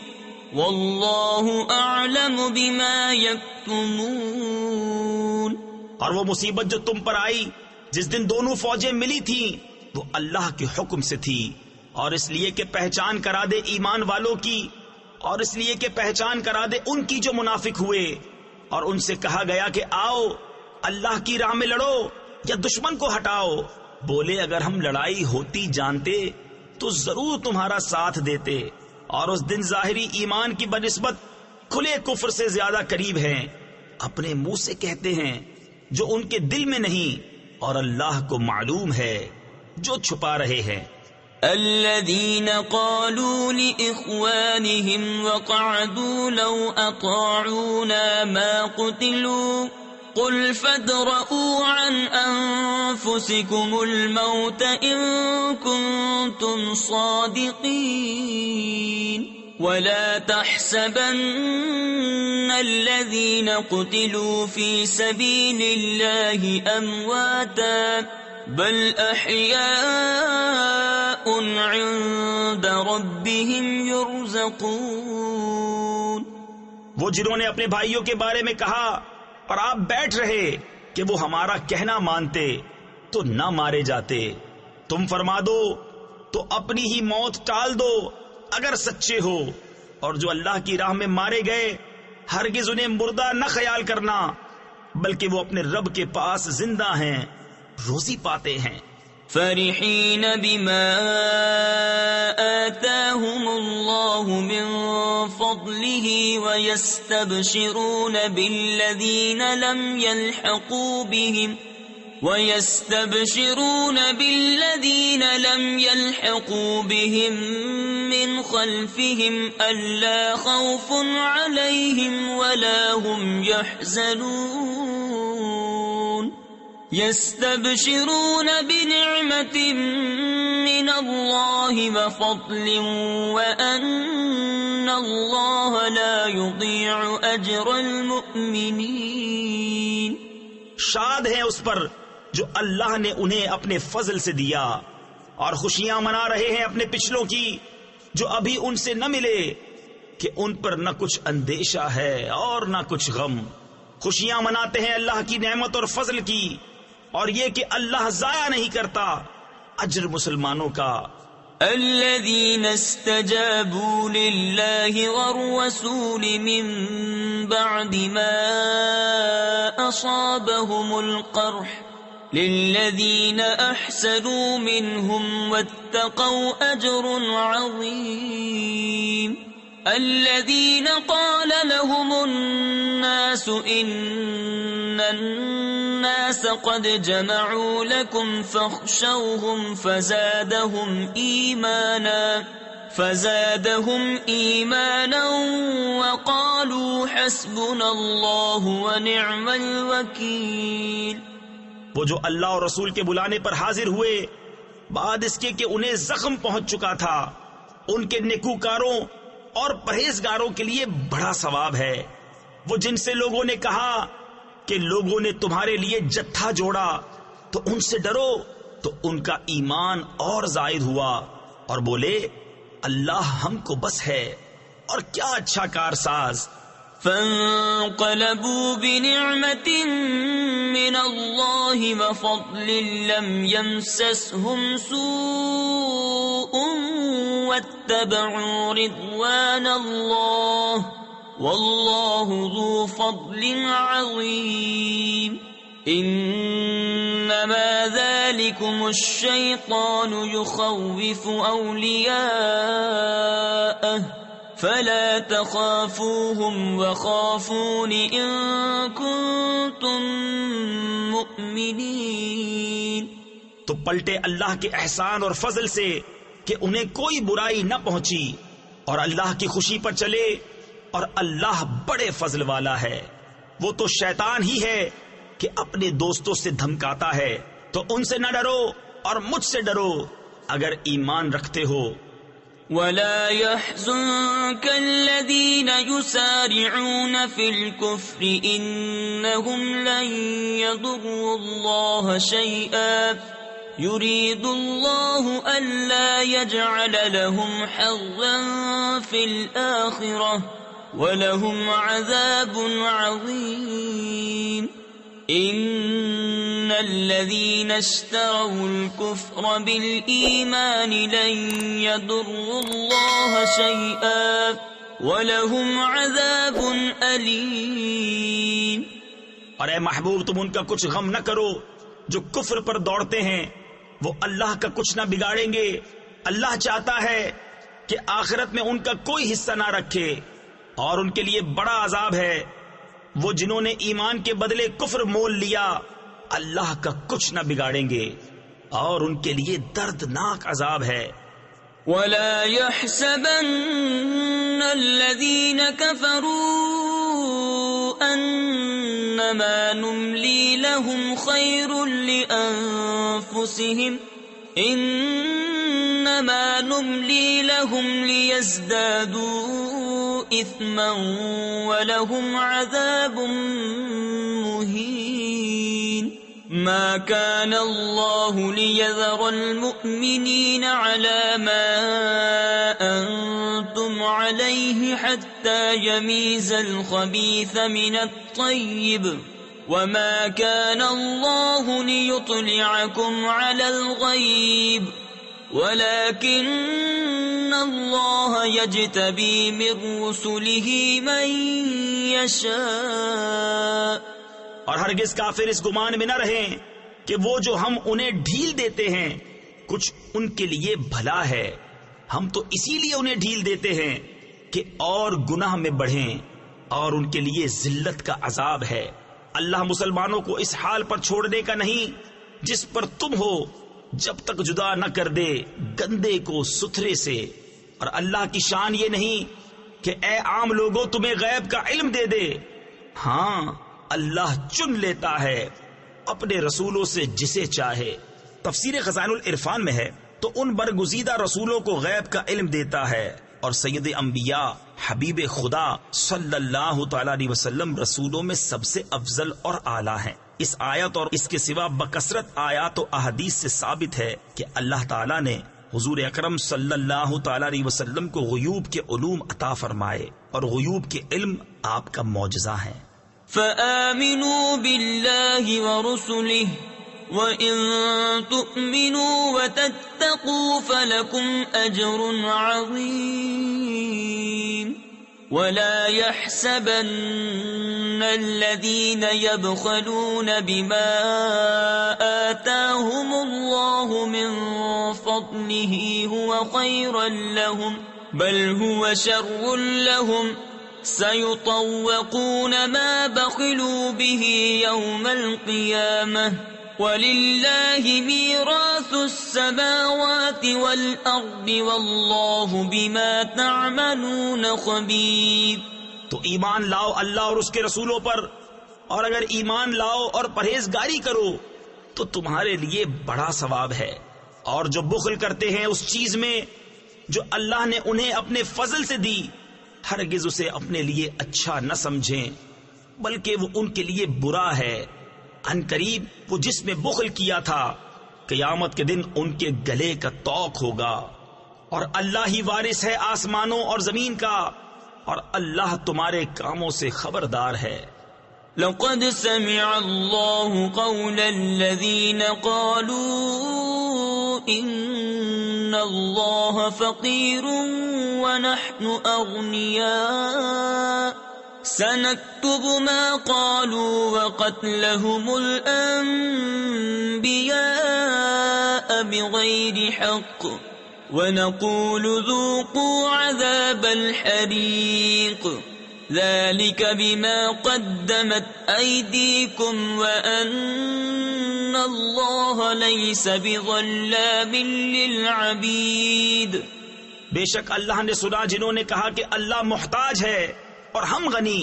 وَاللَّهُ أَعْلَمُ بِمَا يَكْتُمُونَ. اور وہ مصیبت جو تم پر آئی جس دن دونوں فوجیں ملی تھیں وہ اللہ کے حکم سے تھی، اور اس لیے کہ پہچان کرا دے ایمان والوں کی، اور اس لیے کہ پہچان کرا دے ان کی جو منافق ہوئے. اور ان سے کہا گیا کہ آؤ اللہ کی راہ میں لڑو یا دشمن کو ہٹاؤ. بولے اگر ہم لڑائی ہوتی جانتے تو ضرور تمہارا ساتھ دیتے. اور اس دن ظاہری ایمان کی بنسبت کھلے کفر سے زیادہ قریب ہیں. اپنے منہ سے کہتے ہیں جو ان کے دل میں نہیں، اور اللہ کو معلوم ہے جو چھپا رہے ہیں. الذين قالوا لإخوانهم وقعدوا لو أطاعونا ما قتلوا قل فادرءوا عن أنفسكم الموت إن كنتم صادقين. ولا تحسبن الذين قتلوا في سبيل الله أمواتا بل أحياء عند ربهم يرزقون. وہ جنہوں نے اپنے بھائیوں کے بارے میں کہا اور آپ بیٹھ رہے کہ وہ ہمارا کہنا مانتے تو نہ مارے جاتے، تم فرما دو تو اپنی ہی موت ٹال دو اگر سچے ہو، اور جو اللہ کی راہ میں مارے گئے ہرگز انہیں مردہ نہ خیال کرنا، بلکہ وہ اپنے رب کے پاس زندہ ہیں، روزی پاتے ہیں. فرحين بما آتاهم الله من فضله ويستبشرون بالذين لم يلحقوا بهم من خلفهم ألا خوف عليهم ولا هم يحزنون يستبشرون بنعمة من الله وفضل وأن الله لا يضيع أجر المؤمنين. شاد ہیں اس پر جو اللہ نے انہیں اپنے فضل سے دیا، اور خوشیاں منا رہے ہیں اپنے پچھلوں کی جو ابھی ان سے نہ ملے، کہ ان پر نہ کچھ اندیشہ ہے اور نہ کچھ غم. خوشیاں مناتے ہیں اللہ کی نعمت اور فضل کی، اور یہ کہ اللہ ضائع نہیں کرتا اجر مسلمانوں کا. الذين استجابوا لله والرسول من بعد ما أصابهم القرح للذين أحسنوا منهم واتقوا أجر عظيم. الذين قال لهم الناس إن الناس قد جمعوا لكم فاخشوهم فزادهم إيمانا وقالوا حسبنا الله ونعم الوكيل. وہ جو اللہ اور رسول کے بلانے پر حاضر ہوئے بعد اس کے کہ انہیں زخم پہنچ چکا تھا، ان کے نیکوکاروں اور پرہیزگاروں کے لیے بڑا ثواب ہے. وہ جن سے لوگوں نے کہا کہ لوگوں نے تمہارے لیے جتھا جوڑا تو ان سے ڈرو، تو ان کا ایمان اور زائد ہوا اور بولے اللہ ہم کو بس ہے، اور کیا اچھا کارساز. فانقلبوا بنعمة من الله وفضل لم يمسسهم سوء واتبعوا رضوان الله والله ذو فضل عظيم. انما ذلكم الشيطان يخوف اولياءه فلا تخافوهم وخافون ان كنتم مؤمنين. تو پلٹے اللہ کے احسان اور فضل سے کہ انہیں کوئی برائی نہ پہنچی، اور اللہ کی خوشی پر چلے، اور اللہ بڑے فضل والا ہے. وہ تو شیطان ہی ہے کہ اپنے دوستوں سے دھمکاتا ہے، تو ان سے نہ ڈرو اور مجھ سے ڈرو اگر ایمان رکھتے ہو. ولا يحزنك الذين يسارعون في الكفر إنهم لن يضروا الله شيئا يريد الله ألا يجعل لهم حظا في الآخرة ولهم عذاب عظيم. ان الذين اشتروا الكفر بالإيمان لن يضروا الله شيئا ولهم عذاب أليم. اور اے محبوب تم ان کا کچھ غم نہ کرو جو کفر پر دوڑتے ہیں، وہ اللہ کا کچھ نہ بگاڑیں گے. اللہ چاہتا ہے کہ آخرت میں ان کا کوئی حصہ نہ رکھے، اور ان کے لیے بڑا عذاب ہے. وہ جنہوں نے ایمان کے بدلے کفر مول لیا اللہ کا کچھ نہ بگاڑیں گے، اور ان کے لیے دردناک عذاب ہے. ولا يحسبن الذين كفروا أنما نملي لهم خير لأنفسهم إنما نملي لهم ليزدادوا إثما ولهم عذاب مهين ما كان الله ليذر المؤمنين على ما أنتم عليه حتى يميز الخبيث من الطيب وما كان الله ليطلعكم على الغيب ولكن الله يجتبي من رسله من يشاء. اور ہرگز کافر اس گمان میں نہ رہیں کہ وہ جو ہم انہیں ڈھیل دیتے ہیں کچھ ان کے لیے بھلا ہے. ہم تو اسی لیے انہیں ڈھیل دیتے ہیں کہ اور گناہ میں بڑھیں اور ان کے لیے ذلت کا عذاب ہے. اللہ مسلمانوں کو اس حال پر چھوڑنے کا نہیں جس پر تم ہو جب تک جدا نہ کر دے گندے کو ستھرے سے. اور اللہ کی شان یہ نہیں کہ اے عام لوگوں تمہیں غیب کا علم دے دے. ہاں اللہ چن لیتا ہے اپنے رسولوں سے جسے چاہے. تفسیر خزائن العرفان میں ہے تو ان برگزیدہ رسولوں کو غیب کا علم دیتا ہے اور سید انبیاء حبیب خدا صلی اللہ تعالی علیہ وسلم رسولوں میں سب سے افضل اور اعلیٰ ہیں. اس آیت اور اس کے سوا بکثرت آیات و احادیث سے ثابت ہے کہ اللہ تعالیٰ نے حضور اکرم صلی اللہ تعالی علیہ وسلم کو غیوب کے علوم عطا فرمائے اور غیوب کے علم آپ کا معجزہ ہے. فآمنوا بالله ورسله وإن تؤمنوا وتتقوا فلكم أجر عظيم. ولا يحسبن الذين يبخلون بما آتاهم الله من فضله هو خيرا لهم بل هو شر لهم سيطوقون ما بخلوا به يوم القيامة وَلِلَّهِ مِيرَاثُ السَّمَاوَاتِ وَالْأَرْضِ وَاللَّهُ بِمَا تَعْمَلُونَ خَبِيرٌ. تو ایمان لاؤ اللہ اور اس کے رسولوں پر، اور اگر ایمان لاؤ اور پرہیزگاری کرو تو تمہارے لیے بڑا ثواب ہے. اور جو بخل کرتے ہیں اس چیز میں جو اللہ نے انہیں اپنے فضل سے دی ہرگز اسے اپنے لیے اچھا نہ سمجھیں بلکہ وہ ان کے لیے برا ہے. ان قریب وہ جس میں بخل کیا تھا قیامت کے دن ان کے گلے کا طوق ہوگا. اور اللہ ہی وارث ہے آسمانوں اور زمین کا، اور اللہ تمہارے کاموں سے خبردار ہے. لقد سمع الله قول الذين قالوا إن الله فقير ونحن أغنياء سنكتب ما قالوا وقتلهم الأنبياء بغير حق ونقول ذوقوا عذاب الحريق ذلك بما قدمت أيديكم وأن الله ليس بظلام للعبيد. بے شک اللہ نے سنا جنہوں نے کہا کہ اللہ محتاج ہے اور ہم غنی.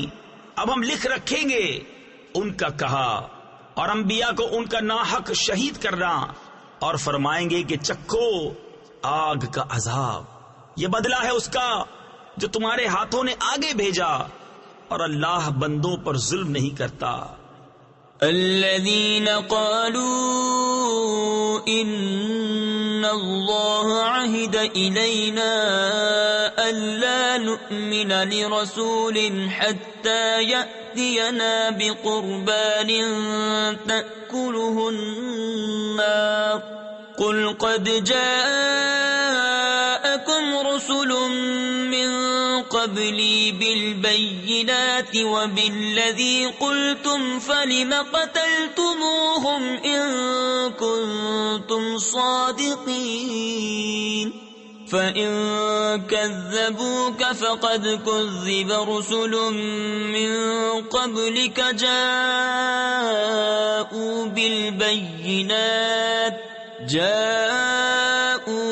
اب ہم لکھ رکھیں گے ان کا کہا اور انبیاء کو ان کا ناحق شہید کرنا، اور فرمائیں گے کہ چکھو آگ کا عذاب، یہ بدلہ ہے اس کا جو تمہارے ہاتھوں نے آگے بھیجا، اور اللہ بندوں پر ظلم نہیں کرتا. الذين قالوا إن الله عهد إلينا ألا نؤمن لرسول حتى يأتينا بقربان تأكله النار قل قد جاءكم رسل من قبلي بالبينات وبالذي قلتم فلم قتلتموهم إن كنتم صادقين فإن كذبوك فقد كذب رسل من قبلك جاءوا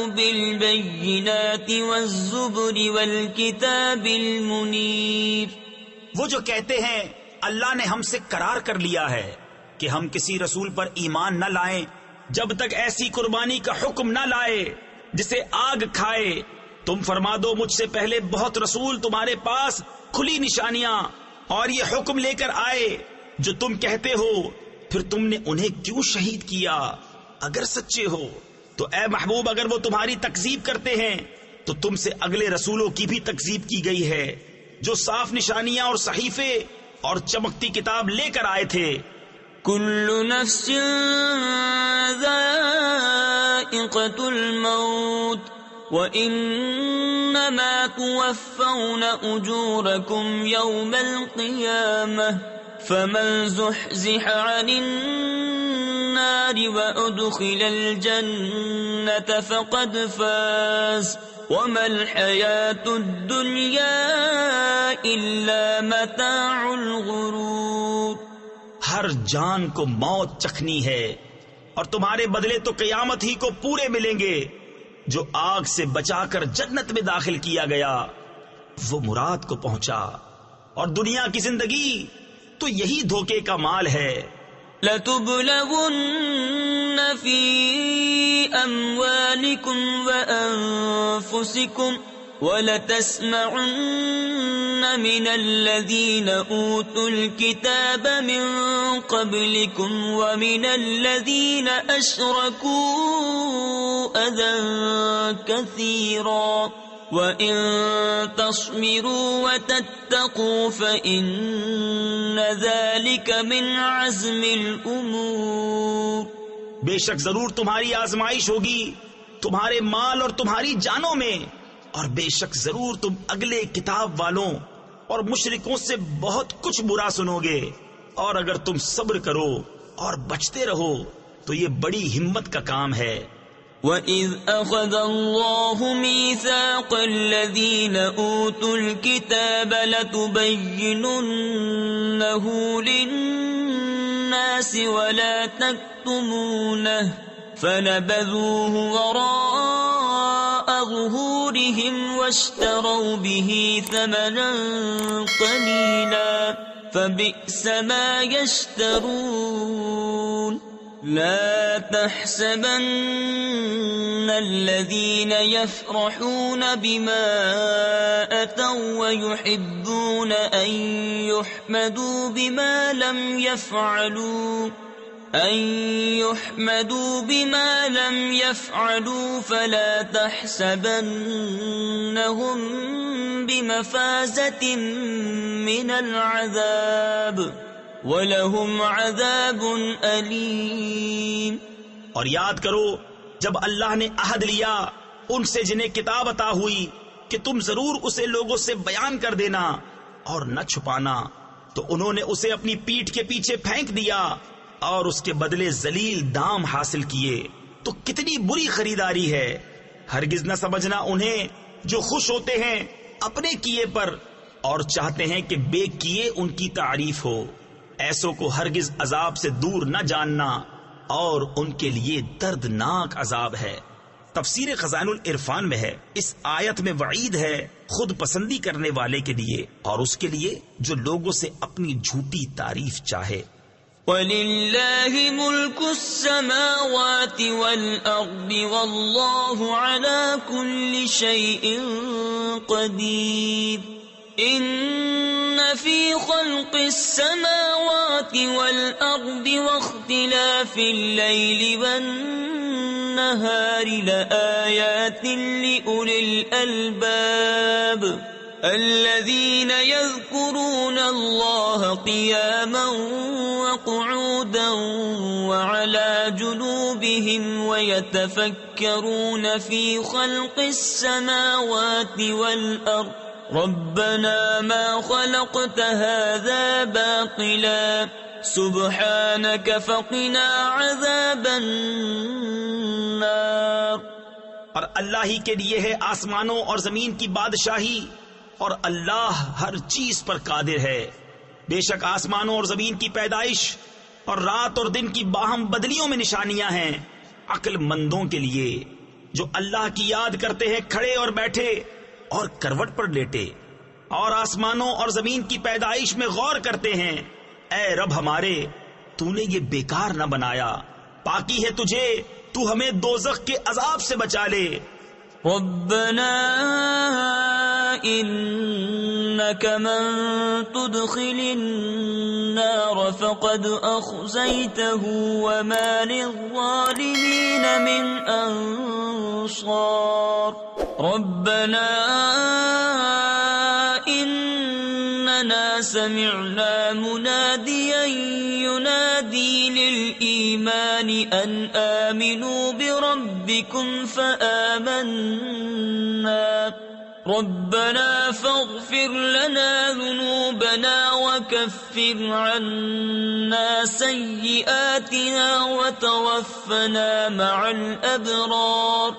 بالبينات والزبر والكتاب المنير. وہ جو کہتے ہیں اللہ نے ہم سے قرار کر لیا ہے کہ ہم کسی رسول پر ایمان نہ لائیں جب تک ایسی قربانی کا حکم نہ لائے جسے آگ کھائے. تم فرما دو مجھ سے پہلے بہت رسول تمہارے پاس کھلی نشانیاں اور یہ حکم لے کر آئے جو تم کہتے ہو، پھر تم نے انہیں کیوں شہید کیا؟ اگر سچے ہو تو اے محبوب اگر وہ تمہاری تکذیب کرتے ہیں تو تم سے اگلے رسولوں کی بھی تکذیب کی گئی ہے جو صاف نشانیاں اور صحیفے اور چمکتی کتاب لے کر آئے تھے. کل نفس ذائقۃ الموت وَإِنَّمَا تُوَفَّوْنَ أُجُورَكُمْ يَوْمَ الْقِيَامَةِ فَمَنْ زُحْزِحَ عَنِ النَّارِ وَأُدْخِلَ الْجَنَّةَ فَقَدْ فَازَ وَمَا الْحَيَاةُ الدُّنْيَا إِلَّا مَتَاعُ الْغُرُورِ. ہر جان کو موت چکھنی ہے اور تمہارے بدلے تو قیامت ہی کو پورے ملیں گے. جو آگ سے بچا کر جنت میں داخل کیا گیا وہ مراد کو پہنچا، اور دنیا کی زندگی تو یہی دھوکے کا مال ہے. لَتُبْلَوُنَّ فِي أَمْوَالِكُمْ وَأَنفُسِكُمْ وَلَتَسْمَعُنَّ مِنَ الَّذِينَ أُوتُوا الْكِتَابَ مِنْ قَبْلِكُمْ وَمِنَ الَّذِينَ أَشْرَكُوا أَذًى كَثِيرًا وَإِن تَصْبِرُوا وَتَتَّقُوا فَإِنَّ ذَلِكَ مِنْ عَزْمِ الْأُمُورِ. بے شک ضرور تمہاری آزمائش ہوگی تمہارے مال اور تمہاری جانوں میں، اور بے شک ضرور تم اگلے کتاب والوں اور مشرکوں سے بہت کچھ برا سنو گے، اور اگر تم صبر کرو اور بچتے رہو تو یہ بڑی ہمت کا کام ہے. وَإِذْ أَخَذَ اللَّهُ مِيثَاقَ الَّذِينَ أُوتُوا الْكِتَابَ لَتُبَيِّنُنَّهُ لِلنَّاسِ وَلَا تَكْتُمُونَهُ فَنَبَذُوهُ وَرَاءَ ظُهُورِهِمْ وَاشْتَرَوْا بِهِ ثَمَنًا قَلِيلًا فَبِئْسَ مَا يَشْتَرُونَ. لا تحسبن الذين يفرحون بما أتوا ويحبون أن يحمدوا بما لم يفعلوا فلا تحسبنهم بمفازة من العذاب وَلَهُمْ عَذَابٌ أَلِيمٌ. اور یاد کرو جب اللہ نے عہد لیا ان سے جنہیں کتاب عطا ہوئی کہ تم ضرور اسے لوگوں سے بیان کر دینا اور نہ چھپانا، تو انہوں نے اسے اپنی پیٹھ کے پیچھے پھینک دیا اور اس کے بدلے ذلیل دام حاصل کیے. تو کتنی بری خریداری ہے. ہرگز نہ سمجھنا انہیں جو خوش ہوتے ہیں اپنے کیے پر اور چاہتے ہیں کہ بے کیے ان کی تعریف ہو. ایسوں کو ہرگز عذاب سے دور نہ جاننا، اور ان کے لیے دردناک عذاب ہے. تفسیر خزائن العرفان میں ہے اس آیت میں وعید ہے خود پسندی کرنے والے کے لیے اور اس کے لیے جو لوگوں سے اپنی جھوٹی تعریف چاہے. وَلِلَّهِ مُلْكُ السَّمَاوَاتِ وَالْأَرْضِ وَاللَّهُ عَلَى كُلِّ شَيْءٍ قَدِيرٌ. إِنَّ فِي خَلْقِ السَّمَاوَاتِ وَالْأَرْضِ وَاخْتِلَافِ اللَّيْلِ وَالنَّهَارِ لَآيَاتٍ لِأُولِي الْأَلْبَابِ الَّذِينَ يَذْكُرُونَ اللَّهَ قِيَامًا وَقُعُودًا وَعَلَى جُنُوبِهِمْ وَيَتَفَكَّرُونَ فِي خَلْقِ السَّمَاوَاتِ وَالْأَرْضِ رَبَّنَا مَا خَلَقْتَ هَذَا بَاطِلًا سُبْحَانَكَ فَقِنَا عَذَابَ النَّارِ. اور اللہ ہی کے لیے ہے آسمانوں اور زمین کی بادشاہی، اور اللہ ہر چیز پر قادر ہے. بے شک آسمانوں اور زمین کی پیدائش اور رات اور دن کی باہم بدلیوں میں نشانیاں ہیں عقل مندوں کے لیے جو اللہ کی یاد کرتے ہیں کھڑے اور بیٹھے اور کروٹ پر لیٹے، اور آسمانوں اور زمین کی پیدائش میں غور کرتے ہیں. اے رب ہمارے، تو نے یہ بیکار نہ بنایا پاکی ہے تجھے، تو ہمیں دوزخ کے عذاب سے بچا لے۔ ربنا انك من تدخل النار فقد اخزيته وما للظالمين من انصار۔ ربنا اننا سمعنا مناديا ينادي للإيمان أن آمنوا بربكم فآمنا ربنا فاغفر لنا ذنوبنا وكفر عنا سيئاتنا وتوفنا مع الأبرار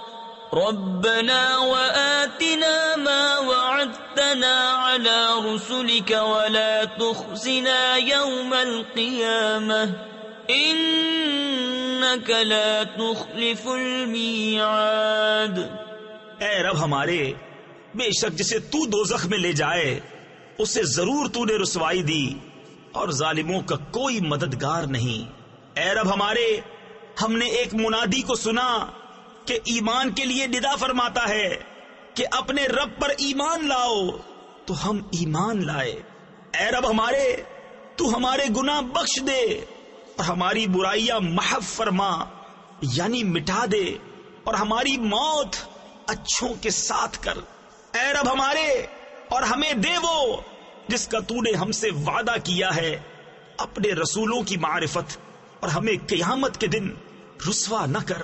ربنا وآتنا ما وعدتنا على رسلك ولا تخزنا يوم القيامة إنك لا تخلف الميعاد۔ اے رب ہمارے، بے شک جسے تو دوزخ میں لے جائے اسے ضرور تو نے رسوائی دی اور ظالموں کا کوئی مددگار نہیں۔ اے رب ہمارے، ہم نے ایک منادی کو سنا کہ ایمان کے لیے ندا فرماتا ہے کہ اپنے رب پر ایمان لاؤ، تو ہم ایمان لائے۔ اے رب ہمارے، تو ہمارے گناہ بخش دے اور ہماری برائیاں محو فرما، یعنی مٹا دے، اور ہماری موت اچھوں کے ساتھ کر۔ اے رب ہمارے، اور ہمیں دے وہ جس کا تو نے ہم سے وعدہ کیا ہے، اپنے رسولوں کی معرفت، اور ہمیں قیامت کے دن رسوا نہ کر،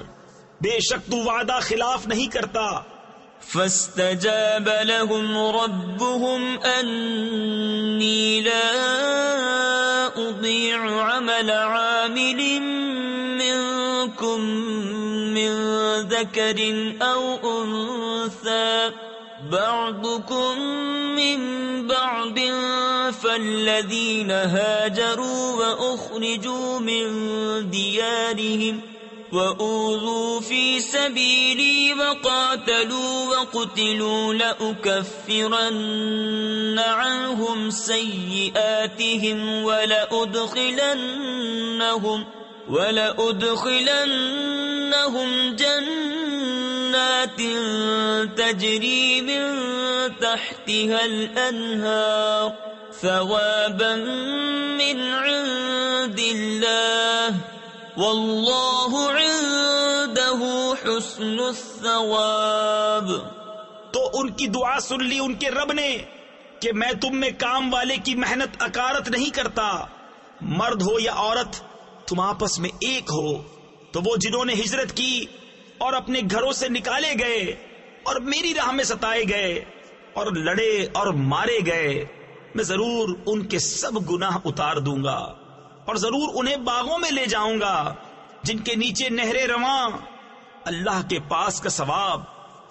بے شک تو وعدہ خلاف نہیں کرتا۔ فاستجاب لهم ربهم أني لا أضيع عمل عامل منكم من ذكر أو أنثى بعضكم من بعض فالذين هاجروا وأخرجوا من ديارهم وَأُوذُوا فِي سَبِيلِي وَقَاتَلُوا وَقُتِلُوا لَأُكَفِّرَنَّ عَنْهُمْ سَيِّئَاتِهِمْ وَلَأُدْخِلَنَّهُمْ جَنَّاتٍ تَجْرِي مِن تَحْتِهَا الْأَنْهَارُ ثَوَابًا مِّنْ عِندِ اللَّهِ واللہ عنده حسن الثواب۔ تو ان کی دعا سن لی ان کے رب نے کہ میں تم میں کام والے کی محنت اکارت نہیں کرتا، مرد ہو یا عورت تم آپس میں ایک ہو۔ تو وہ جنہوں نے ہجرت کی اور اپنے گھروں سے نکالے گئے اور میری راہ میں ستائے گئے اور لڑے اور مارے گئے، میں ضرور ان کے سب گناہ اتار دوں گا، اور ضرور انہیں باغوں میں لے جاؤں گا جن کے نیچے نہریں رواں۔ اللہ کے پاس کا ثواب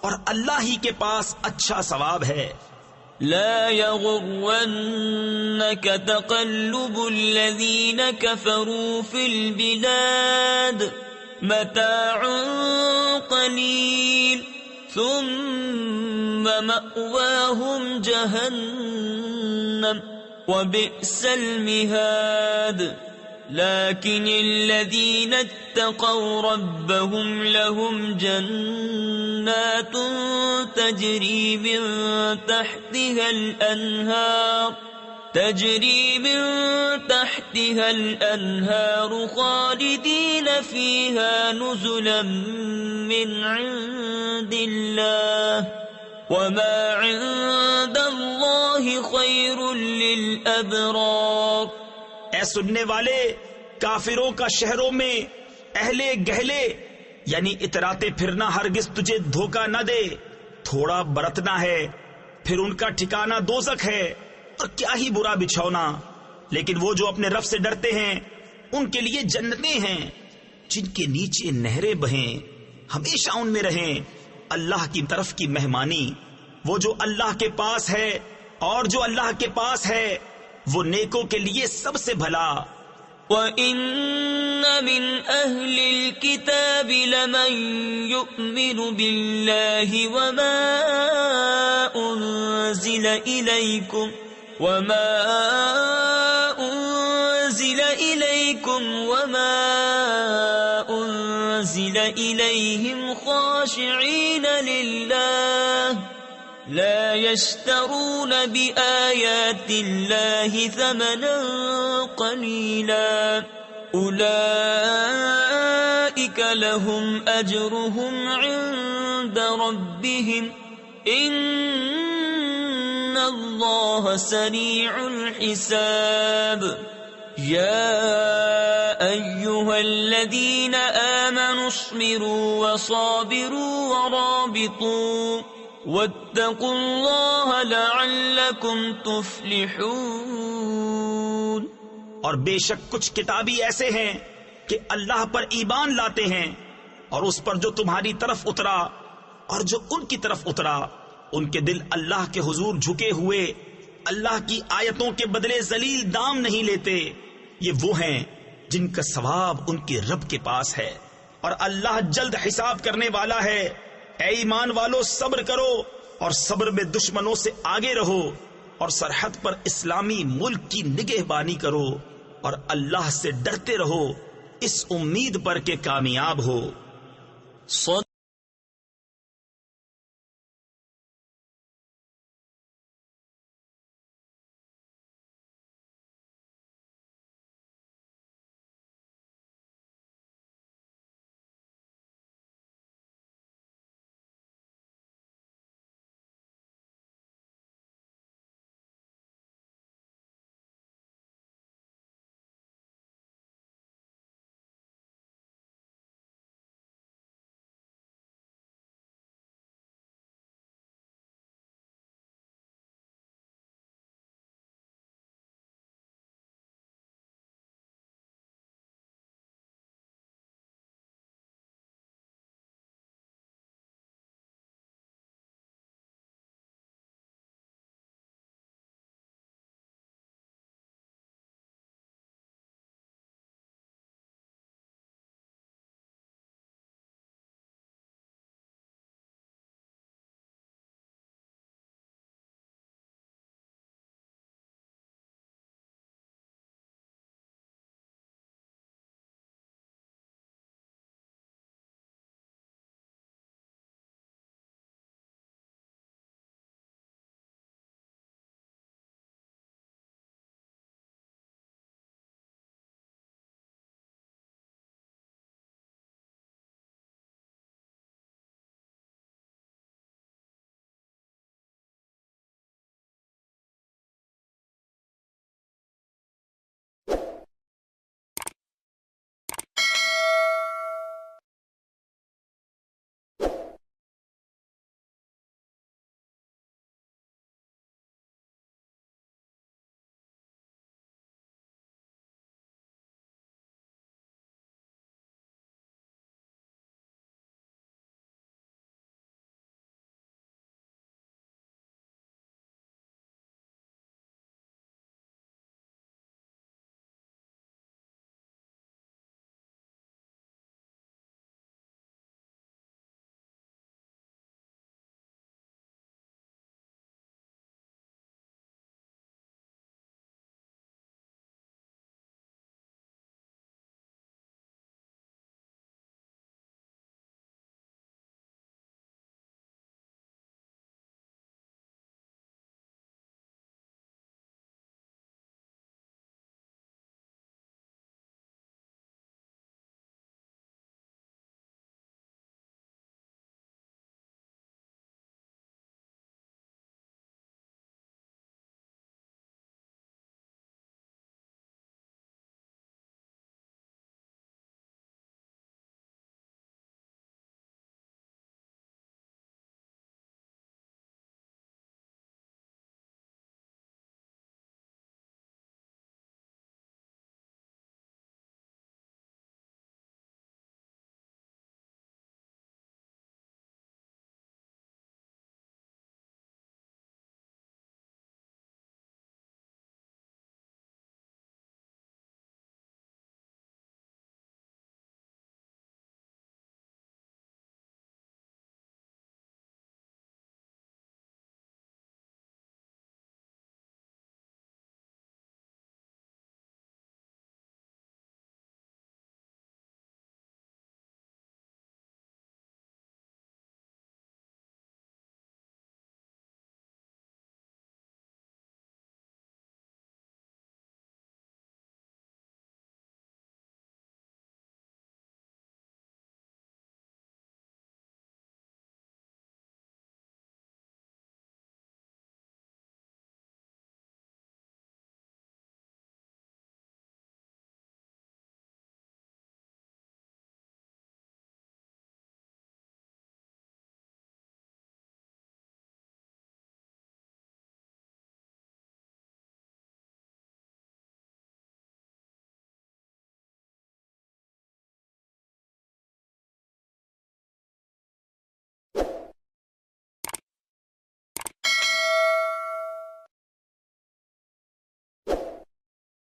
اور اللہ ہی کے پاس اچھا ثواب ہے۔ لا يغرنك تقلب الذين كفروا في البلاد متاع قليل ثم مأواهم جهنم وبئس المهاد لكن الذين اتقوا ربهم لهم جنات تجري من تحتها الأنهار خالدين فيها نزلا من عند الله وما عند الله خير للأبرار۔ اے سننے والے، کافروں کا شہروں میں اہل گہلے یعنی اتراتے پھرنا ہرگز تجھے دھوکہ نہ دے، تھوڑا برتنا ہے پھر ان کا ٹھکانہ دوزخ ہے، اور کیا ہی برا بچھونا۔ لیکن وہ جو اپنے رب سے ڈرتے ہیں ان کے لیے جنتیں ہیں جن کے نیچے نہریں بہیں، ہمیشہ ان میں رہیں، اللہ کی طرف کی مہمانی۔ وہ جو اللہ کے پاس ہے اور جو اللہ کے پاس ہے وہ نیکوں کے لیے سب سے بھلا۔ وَإِنَّ مِنْ أَهْلِ الْكِتَابِ لَمَنْ يُؤْمِنُ بِاللَّهِ وَمَا أُنْزِلَ إِلَيْكُمْ وَمَا أنزل إليهم خاشعين لله لا يشترون بآيات الله ثمنا قليلا أولئك لهم أجرهم عند ربهم إن الله سريع الحساب يا أيها الذين آمنوا اصبروا وصابروا ورابطوا واتقوا الله لعلكم تفلحون۔ اور بے شک کچھ کتابی ایسے ہیں کہ اللہ پر ایمان لاتے ہیں اور اس پر جو تمہاری طرف اترا اور جو ان کی طرف اترا، ان کے دل اللہ کے حضور جھکے ہوئے اللہ کی آیتوں کے بدلے ذلیل دام نہیں لیتے۔ یہ وہ ہیں جن کا ثواب ان کے رب کے پاس ہے اور اللہ جلد حساب کرنے والا ہے۔ اے ایمان والو، صبر کرو اور صبر میں دشمنوں سے آگے رہو اور سرحد پر اسلامی ملک کی نگہبانی کرو اور اللہ سے ڈرتے رہو اس امید پر کہ کامیاب ہو۔